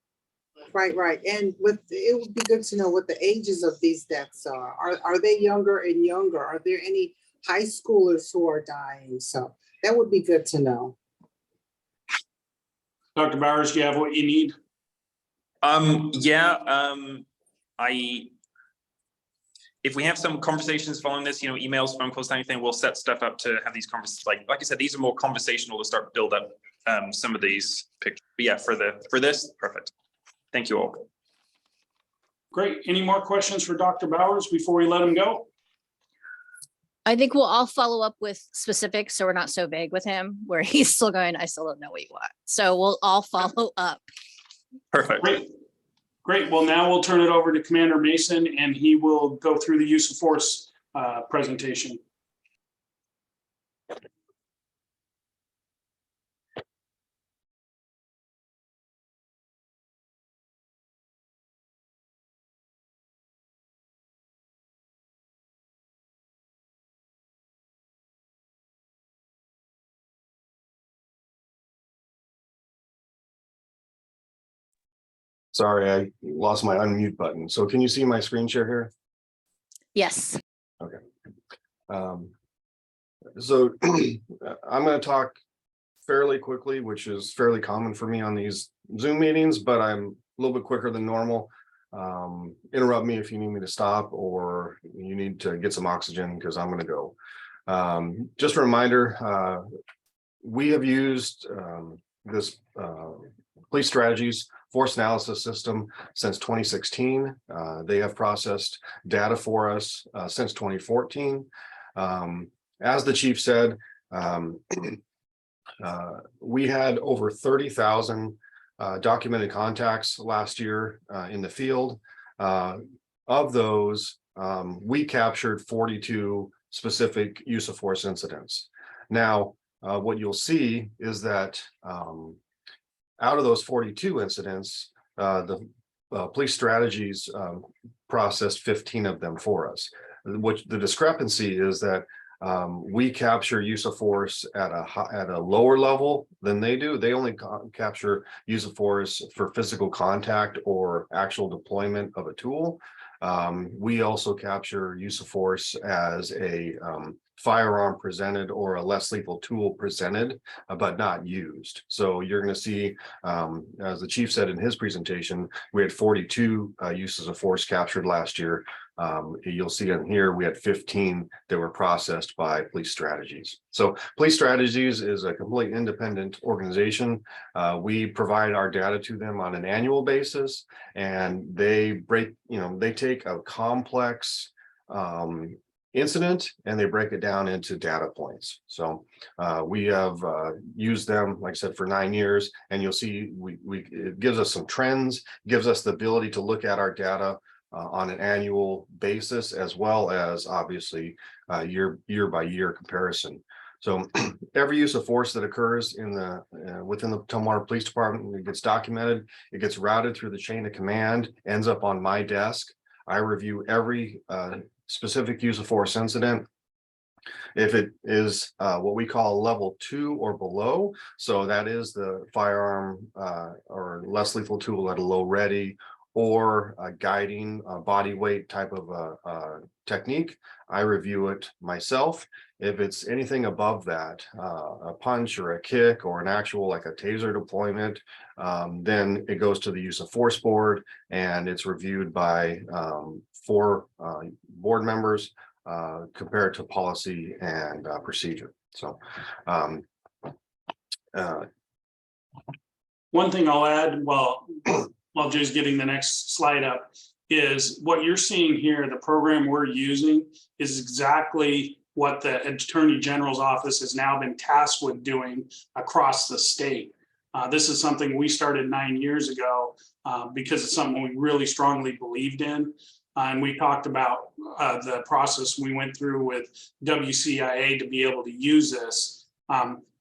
Right. And it would be good to know what the ages of these deaths are. Are they younger and younger? Are there any high schoolers who are dying? So that would be good to know. Dr. Bowers, do you have what you need? If we have some conversations following this, you know, emails, phone calls, anything, we'll set stuff up to have these conversations. Like I said, these are more conversational to start build up some of these pictures. But yeah, for this, perfect. Thank you all. Great. Any more questions for Dr. Bowers before we let him go? I think we'll all follow up with specifics so we're not so vague with him where he's still going, I still don't know what you want. So we'll all follow up. Perfect. Great. Well, now we'll turn it over to Commander Mason and he will go through the use of force presentation. Sorry, I lost my unmute button. So can you see my screen share here? Yes. So I'm going to talk fairly quickly, which is fairly common for me on these Zoom meetings, but I'm a little bit quicker than normal. Interrupt me if you need me to stop or you need to get some oxygen because I'm going to go. Just a reminder, we have used this police strategies force analysis system since 2016. They have processed data for us since 2014. As the chief said, we had over 30,000 documented contacts last year in the field. Of those, we captured 42 specific use of force incidents. Now, what you'll see is that out of those 42 incidents, the police strategies processed 15 of them for us. Which the discrepancy is that We capture use of force at a lower level than they do. They only capture use of force for physical contact or actual deployment of a tool. We also capture use of force as a firearm presented or a less lethal tool presented, but not used. So you're going to see, as the chief said in his presentation, we had 42 uses of force captured last year. You'll see on here, we had 15 that were processed by Police Strategies. So Police Strategies is a complete independent organization. We provide our data to them on an annual basis, and they take a complex incident and they break it down into data points. So we have used them, like I said, for 9 years, and you'll see it gives us some trends, gives us the ability to look at our data on an annual basis, as well as obviously year by year comparison. So every use of force that occurs within the Tumwater Police Department, it gets documented, it gets routed through the chain of command, ends up on my desk. I review every specific use of force incident. If it is what we call level 2 or below, so that is the firearm or less lethal tool at a low ready, or a guiding body weight type of technique, I review it myself. If it's anything above that, a punch or a kick or an actual like a taser deployment, then it goes to the use of force board, and it's reviewed by 4 board members compared to policy and procedure. So One thing I'll add while Jay's getting the next slide up is what you're seeing here, the program we're using is exactly what the Attorney General's office has now been tasked with doing across the state. This is something we started 9 years ago because it's something we really strongly believed in. And we talked about the process we went through with WCIA to be able to use this.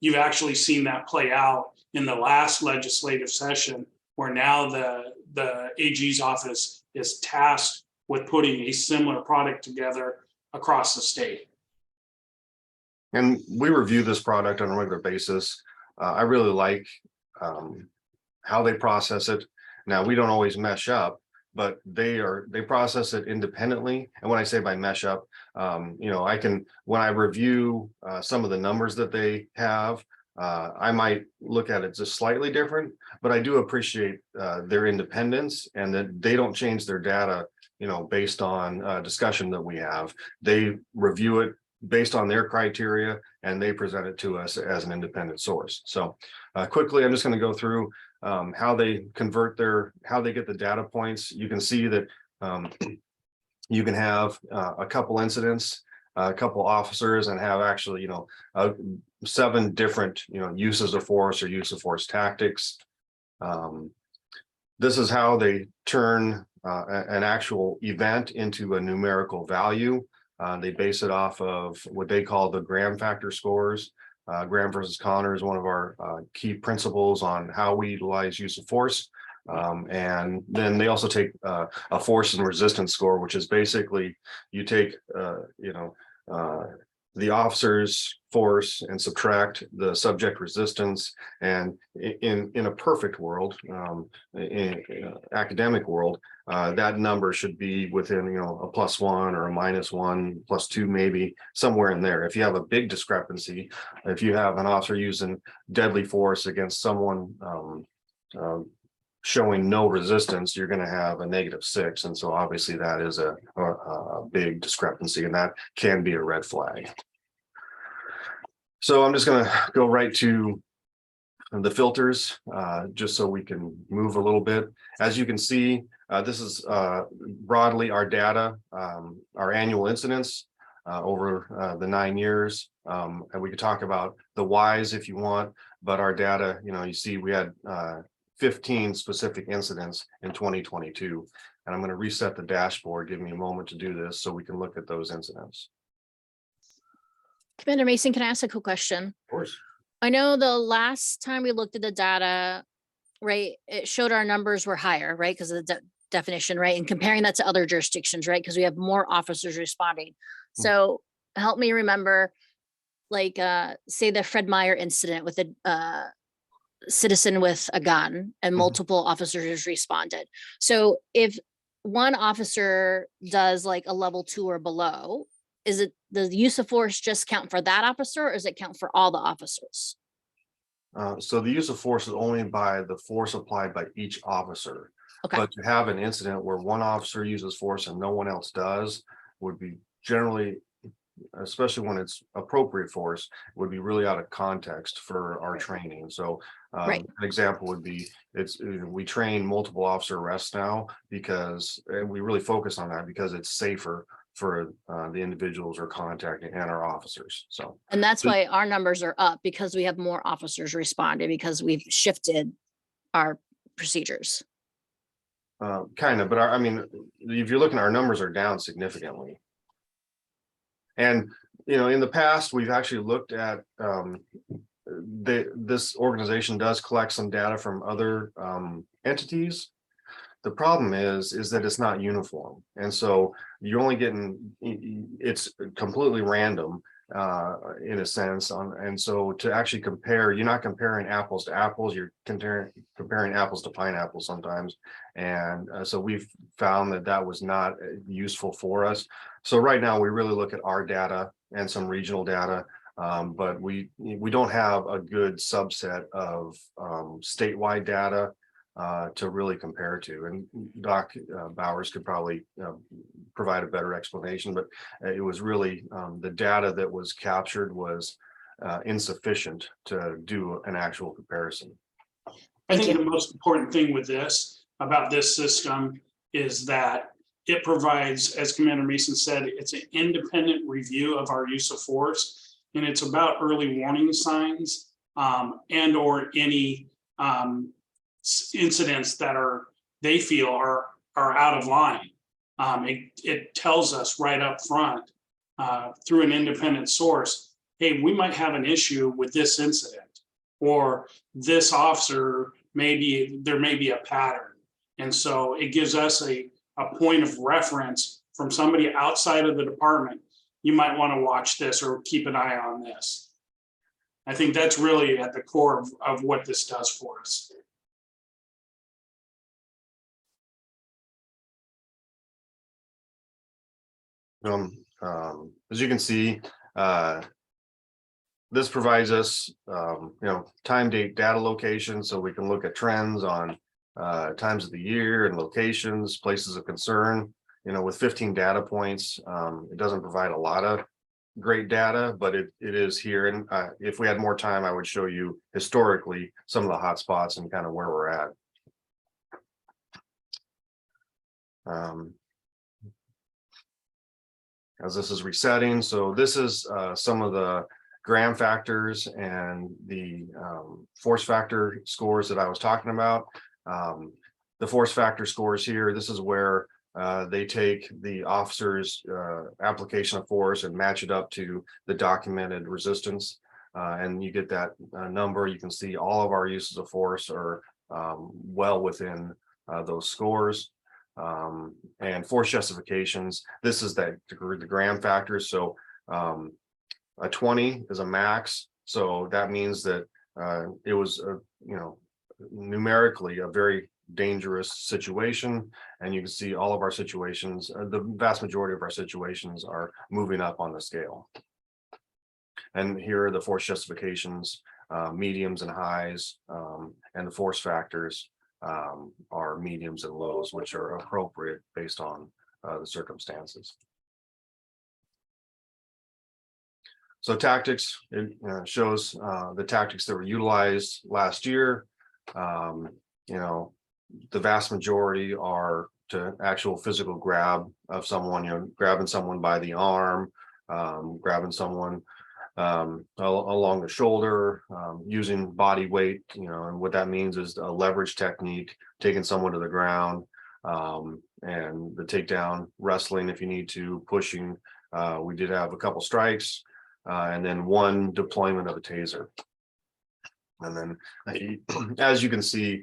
You've actually seen that play out in the last legislative session, where now the AG's office is tasked with putting a similar product together across the state. And we review this product on a regular basis. I really like how they process it. Now, we don't always mesh up, but they process it independently. And when I say by mesh up, when I review some of the numbers that they have, I might look at it just slightly different, but I do appreciate their independence and that they don't change their data, based on discussion that we have. They review it based on their criteria, and they present it to us as an independent source. So quickly, I'm just going to go through how they how they get the data points. You can see that you can have a couple incidents, a couple officers, and have actually, 7 different, uses of force or use of force tactics. This is how they turn an actual event into a numerical value. They base it off of what they call the Graham factor scores. Graham versus Connor is one of our key principles on how we utilize use of force. And then they also take a force and resistance score, which is basically you take, the officer's force and subtract the subject resistance. And in a perfect world, in academic world, that number should be within, a +1 or a -1, +2, maybe somewhere in there. If you have a big discrepancy, if you have an officer using deadly force against someone showing no resistance, you're going to have a -6. And so obviously that is a big discrepancy, and that can be a red flag. So I'm just going to go right to the filters, just so we can move a little bit. As you can see, this is broadly our data, our annual incidents over the 9 years. And we could talk about the whys if you want, but our data, you see we had 15 specific incidents in 2022. And I'm going to reset the dashboard. Give me a moment to do this so we can look at those incidents. Commander Mason, can I ask a quick question? Of course. I know the last time we looked at the data, right, it showed our numbers were higher, right, because of the definition, right, and comparing that to other jurisdictions, right, because we have more officers responding. So help me remember, like, say the Fred Meyer incident with a citizen with a gun and Mhm. multiple officers responded. So if one officer does like a level 2 or below, is it the use of force just count for that officer, or does it count for all the officers? So the use of force is only by the force applied by each officer. Okay, But to have an incident where one officer uses force and no one else does would be generally, especially when it's appropriate force, would be really out of context for our Right. training. So Right. an example would be, we train multiple officer arrests now because, and we really focus on that because it's safer for the individuals we're contacting and our officers. So and that's why our numbers are up, because we have more officers responding, because we've shifted our procedures. kind of, but I mean, if you're looking, our numbers are down significantly. And, in the past, we've actually looked at, this organization does collect some data from other entities. The problem is that it's not uniform. And so you're only getting, it's completely random in a sense and so to actually compare, you're not comparing apples to apples, you're comparing apples to pineapples sometimes. And so we've found that was not useful for us. So right now we really look at our data and some regional data, but we don't have a good subset of statewide data to really compare to. And Doc Bowers could probably provide a better explanation, but it was really the data that was captured was insufficient to do an actual comparison. I Thank think you. the most important thing with this, about this system, is that it provides, as Commander Mason said, it's an independent review of our use of force. And it's about early warning signs and or any incidents that they feel are out of line. It tells us right up front through an independent source, hey, we might have an issue with this incident, or this officer, there may be a pattern. And so it gives us a point of reference from somebody outside of the department. You might want to watch this or keep an eye on this. I think that's really at the core of what this does for us. As you can see, this provides us, time, date, data location, so we can look at trends on times of the year and locations, places of concern. With 15 data points, it doesn't provide a lot of great data, but it is here. And if we had more time, I would show you historically some of the hot spots and kind of where we're at. As this is resetting, so this is some of the Graham factors and the force factor scores that I was talking about. The force factor scores here, this is where they take the officer's application of force and match it up to the documented resistance. And you get that number. You can see all of our uses of force are well within those scores. And force justifications, this is the Graham factor. So a 20 is a max. So that means that it was, numerically a very dangerous situation. And you can see all of our situations, the vast majority of our situations are moving up on the scale. And here are the force justifications, mediums and highs, and the force factors are mediums and lows, which are appropriate based on the circumstances. So tactics, it shows the tactics that were utilized last year. The vast majority are to actual physical grab of someone, grabbing someone by the arm, grabbing someone along the shoulder, using body weight, and what that means is a leverage technique, taking someone to the ground, and the takedown, wrestling if you need to, pushing. We did have a couple strikes, and then one deployment of a taser. And then, as you can see,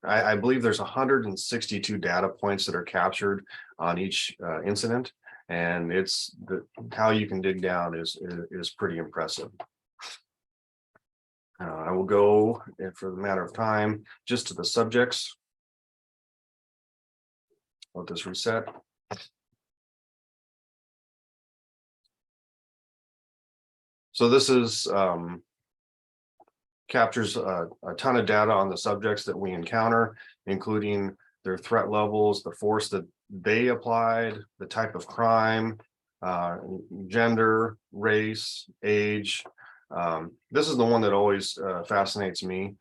I believe there's 162 data points that are captured on each incident. And how you can dig down is pretty impressive. I will go, for the matter of time, just to the subjects. Let this reset. So this is captures a ton of data on the subjects that we encounter, including their threat levels, the force that they applied, the type of crime, gender, race, age. This is the one that always fascinates me,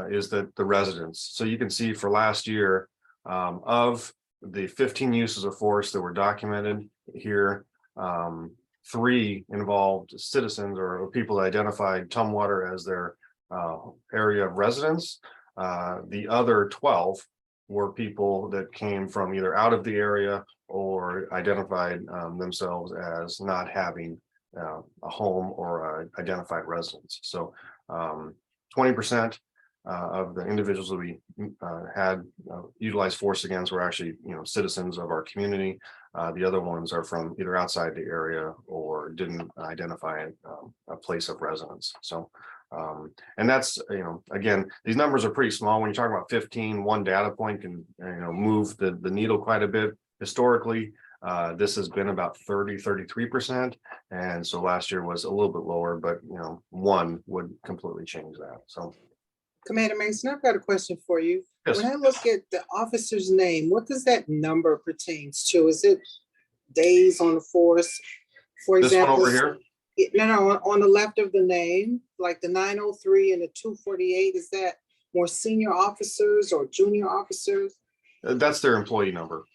is the residents. So you can see for last year, of the 15 uses of force that were documented here, 3 involved citizens or people that identified Tumwater as their area of residence. The other 12 were people that came from either out of the area or identified themselves as not having a home or identified residence. So 20% of the individuals that we had utilized force against were actually, citizens of our community. The other ones are from either outside the area or didn't identify a place of residence. So, and that's, again, these numbers are pretty small. When you talk about 15, one data point can, move the needle quite a bit. Historically, this has been about 33%. And so last year was a little bit lower, but, one would completely change that. So. Commander Mason, I've got a question for you. Yes. When I look at the officer's name, what does that number pertains to? Is it days on the force? For This one example, over here? No, on the left of the name, like the 903 and the 248, is that more senior officers or junior officers? That's their employee number.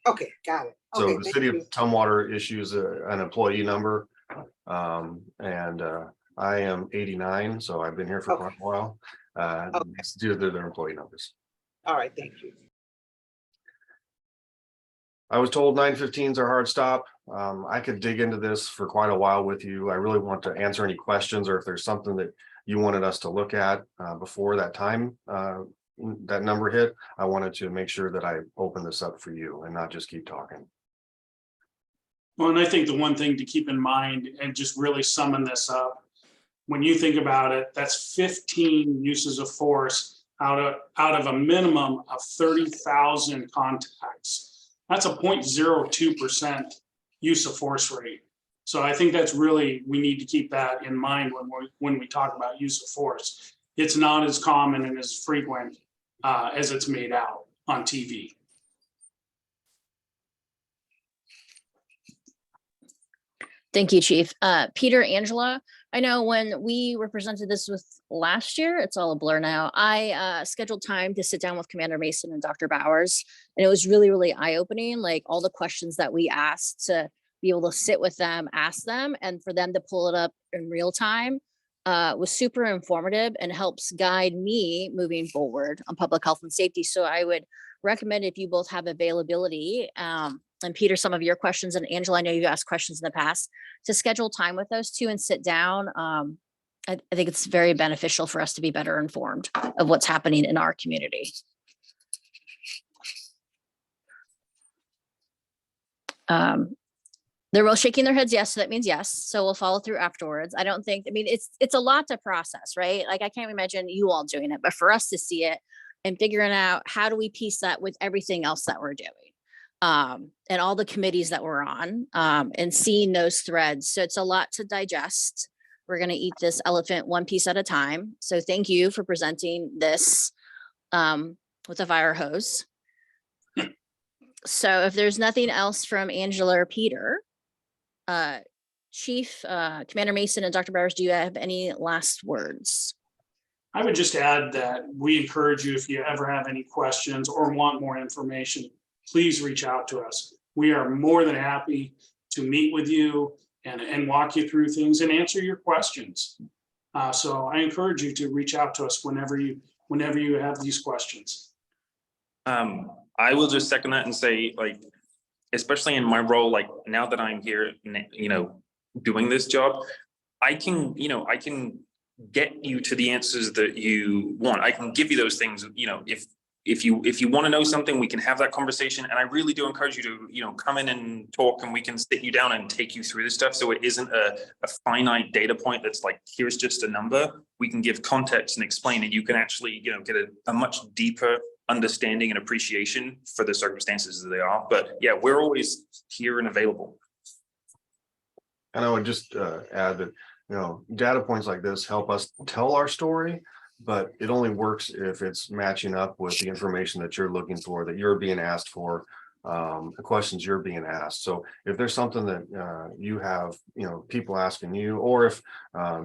Okay, got it. So Okay, the thank city of you. Tumwater issues an employee number. And I am 89, so I've been here for quite a while. It's due to their employee numbers. All right, thank you. I was told 915s are hard stop. I could dig into this for quite a while with you. I really want to answer any questions, or if there's something that you wanted us to look at before that time, that number hit, I wanted to make sure that I open this up for you and not just keep talking. Well, and I think the one thing to keep in mind and just really summing this up, when you think about it, that's 15 uses of force out of a minimum of 30,000 contacts. That's a 0.02% use of force rate. So I think that's really, we need to keep that in mind when we talk about use of force. It's not as common and as frequent as it's made out on TV. Thank you, Chief. Peter, Angela, I know when we represented this with last year, it's all a blur now. I scheduled time to sit down with Commander Mason and Dr. Bowers, and it was really, really eye-opening, like all the questions that we asked, to be able to sit with them, ask them, and for them to pull it up in real time was super informative and helps guide me moving forward on public health and safety. So I would recommend, if you both have availability, and Peter, some of your questions, and Angela, I know you've asked questions in the past, to schedule time with those two and sit down. I think it's very beneficial for us to be better informed of what's happening in our community. They're both shaking their heads yes, so that means yes. So we'll follow through afterwards. I don't think, I mean, it's a lot to process, right? Like, I can't imagine you all doing it, but for us to see it and figuring out how do we piece that with everything else that we're doing, and all the committees that we're on, and seeing those threads. So it's a lot to digest. We're going to eat this elephant one piece at a time. So thank you for presenting this with a fire hose. So if there's nothing else from Angela or Peter, Chief, Commander Mason and Dr. Bowers, do you have any last words? I would just add that we encourage you, if you ever have any questions or want more information, please reach out to us. We are more than happy to meet with you and walk you through things and answer your questions. So I encourage you to reach out to us whenever you have these questions. I will just second that and say, like, especially in my role, like now that I'm here, doing this job, I can get you to the answers that you want. I can give you those things, if if you want to know something, we can have that conversation. And I really do encourage you to, you know, come in and talk, and we can sit you down and take you through this stuff. So it isn't a finite data point that's like, here's just a number. We can give context and explain it. You can actually, you know, get a much deeper understanding and appreciation for the circumstances as they are. But yeah, we're always here and available. And I would just add that, you know, data points like this help us tell our story, but it only works if it's matching up with the information that you're looking for, that you're being asked for, the questions you're being asked. So if there's something that you have, you know, people asking you, or if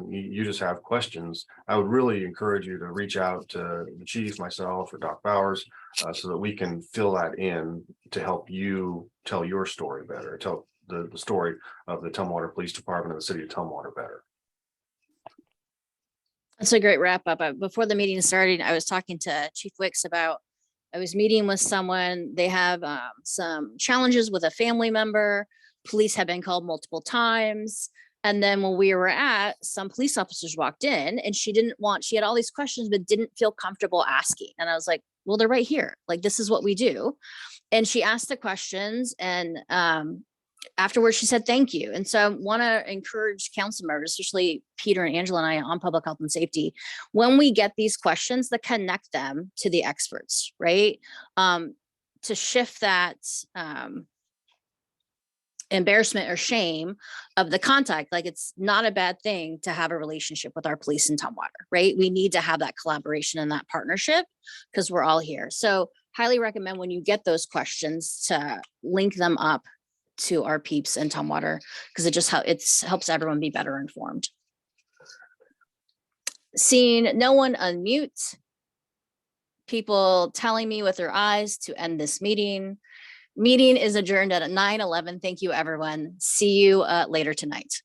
you just have questions, I would really encourage you to reach out to the chief, myself, or Doc Bowers, so that we can fill that in to help you tell your story better, tell the story of the Tumwater Police Department of the city of Tumwater better. That's a great wrap up. Before the meeting started, I was talking to Chief Wicks about, I was meeting with someone, they have some challenges with a family member. Police have been called multiple times. And then when we were some police officers walked in and she had all these questions, but didn't feel comfortable asking. And I was like, well, they're right here. Like, this is what we do. And she asked the questions, and afterwards she said thank you. And so I want to encourage council members, especially Peter and Angela and I on public health and safety, when we get these questions, to connect them to the experts, right? To shift that embarrassment or shame of the contact. Like, it's not a bad thing to have a relationship with our police in Tumwater, right? We need to have that collaboration and that partnership because we're all here. So highly recommend when you get those questions to link them up to our peeps in Tumwater, because it just helps everyone be better informed. Seeing no one unmute, people telling me with their eyes to end this meeting. Meeting is adjourned at 9:11. Thank you, everyone. See you later tonight.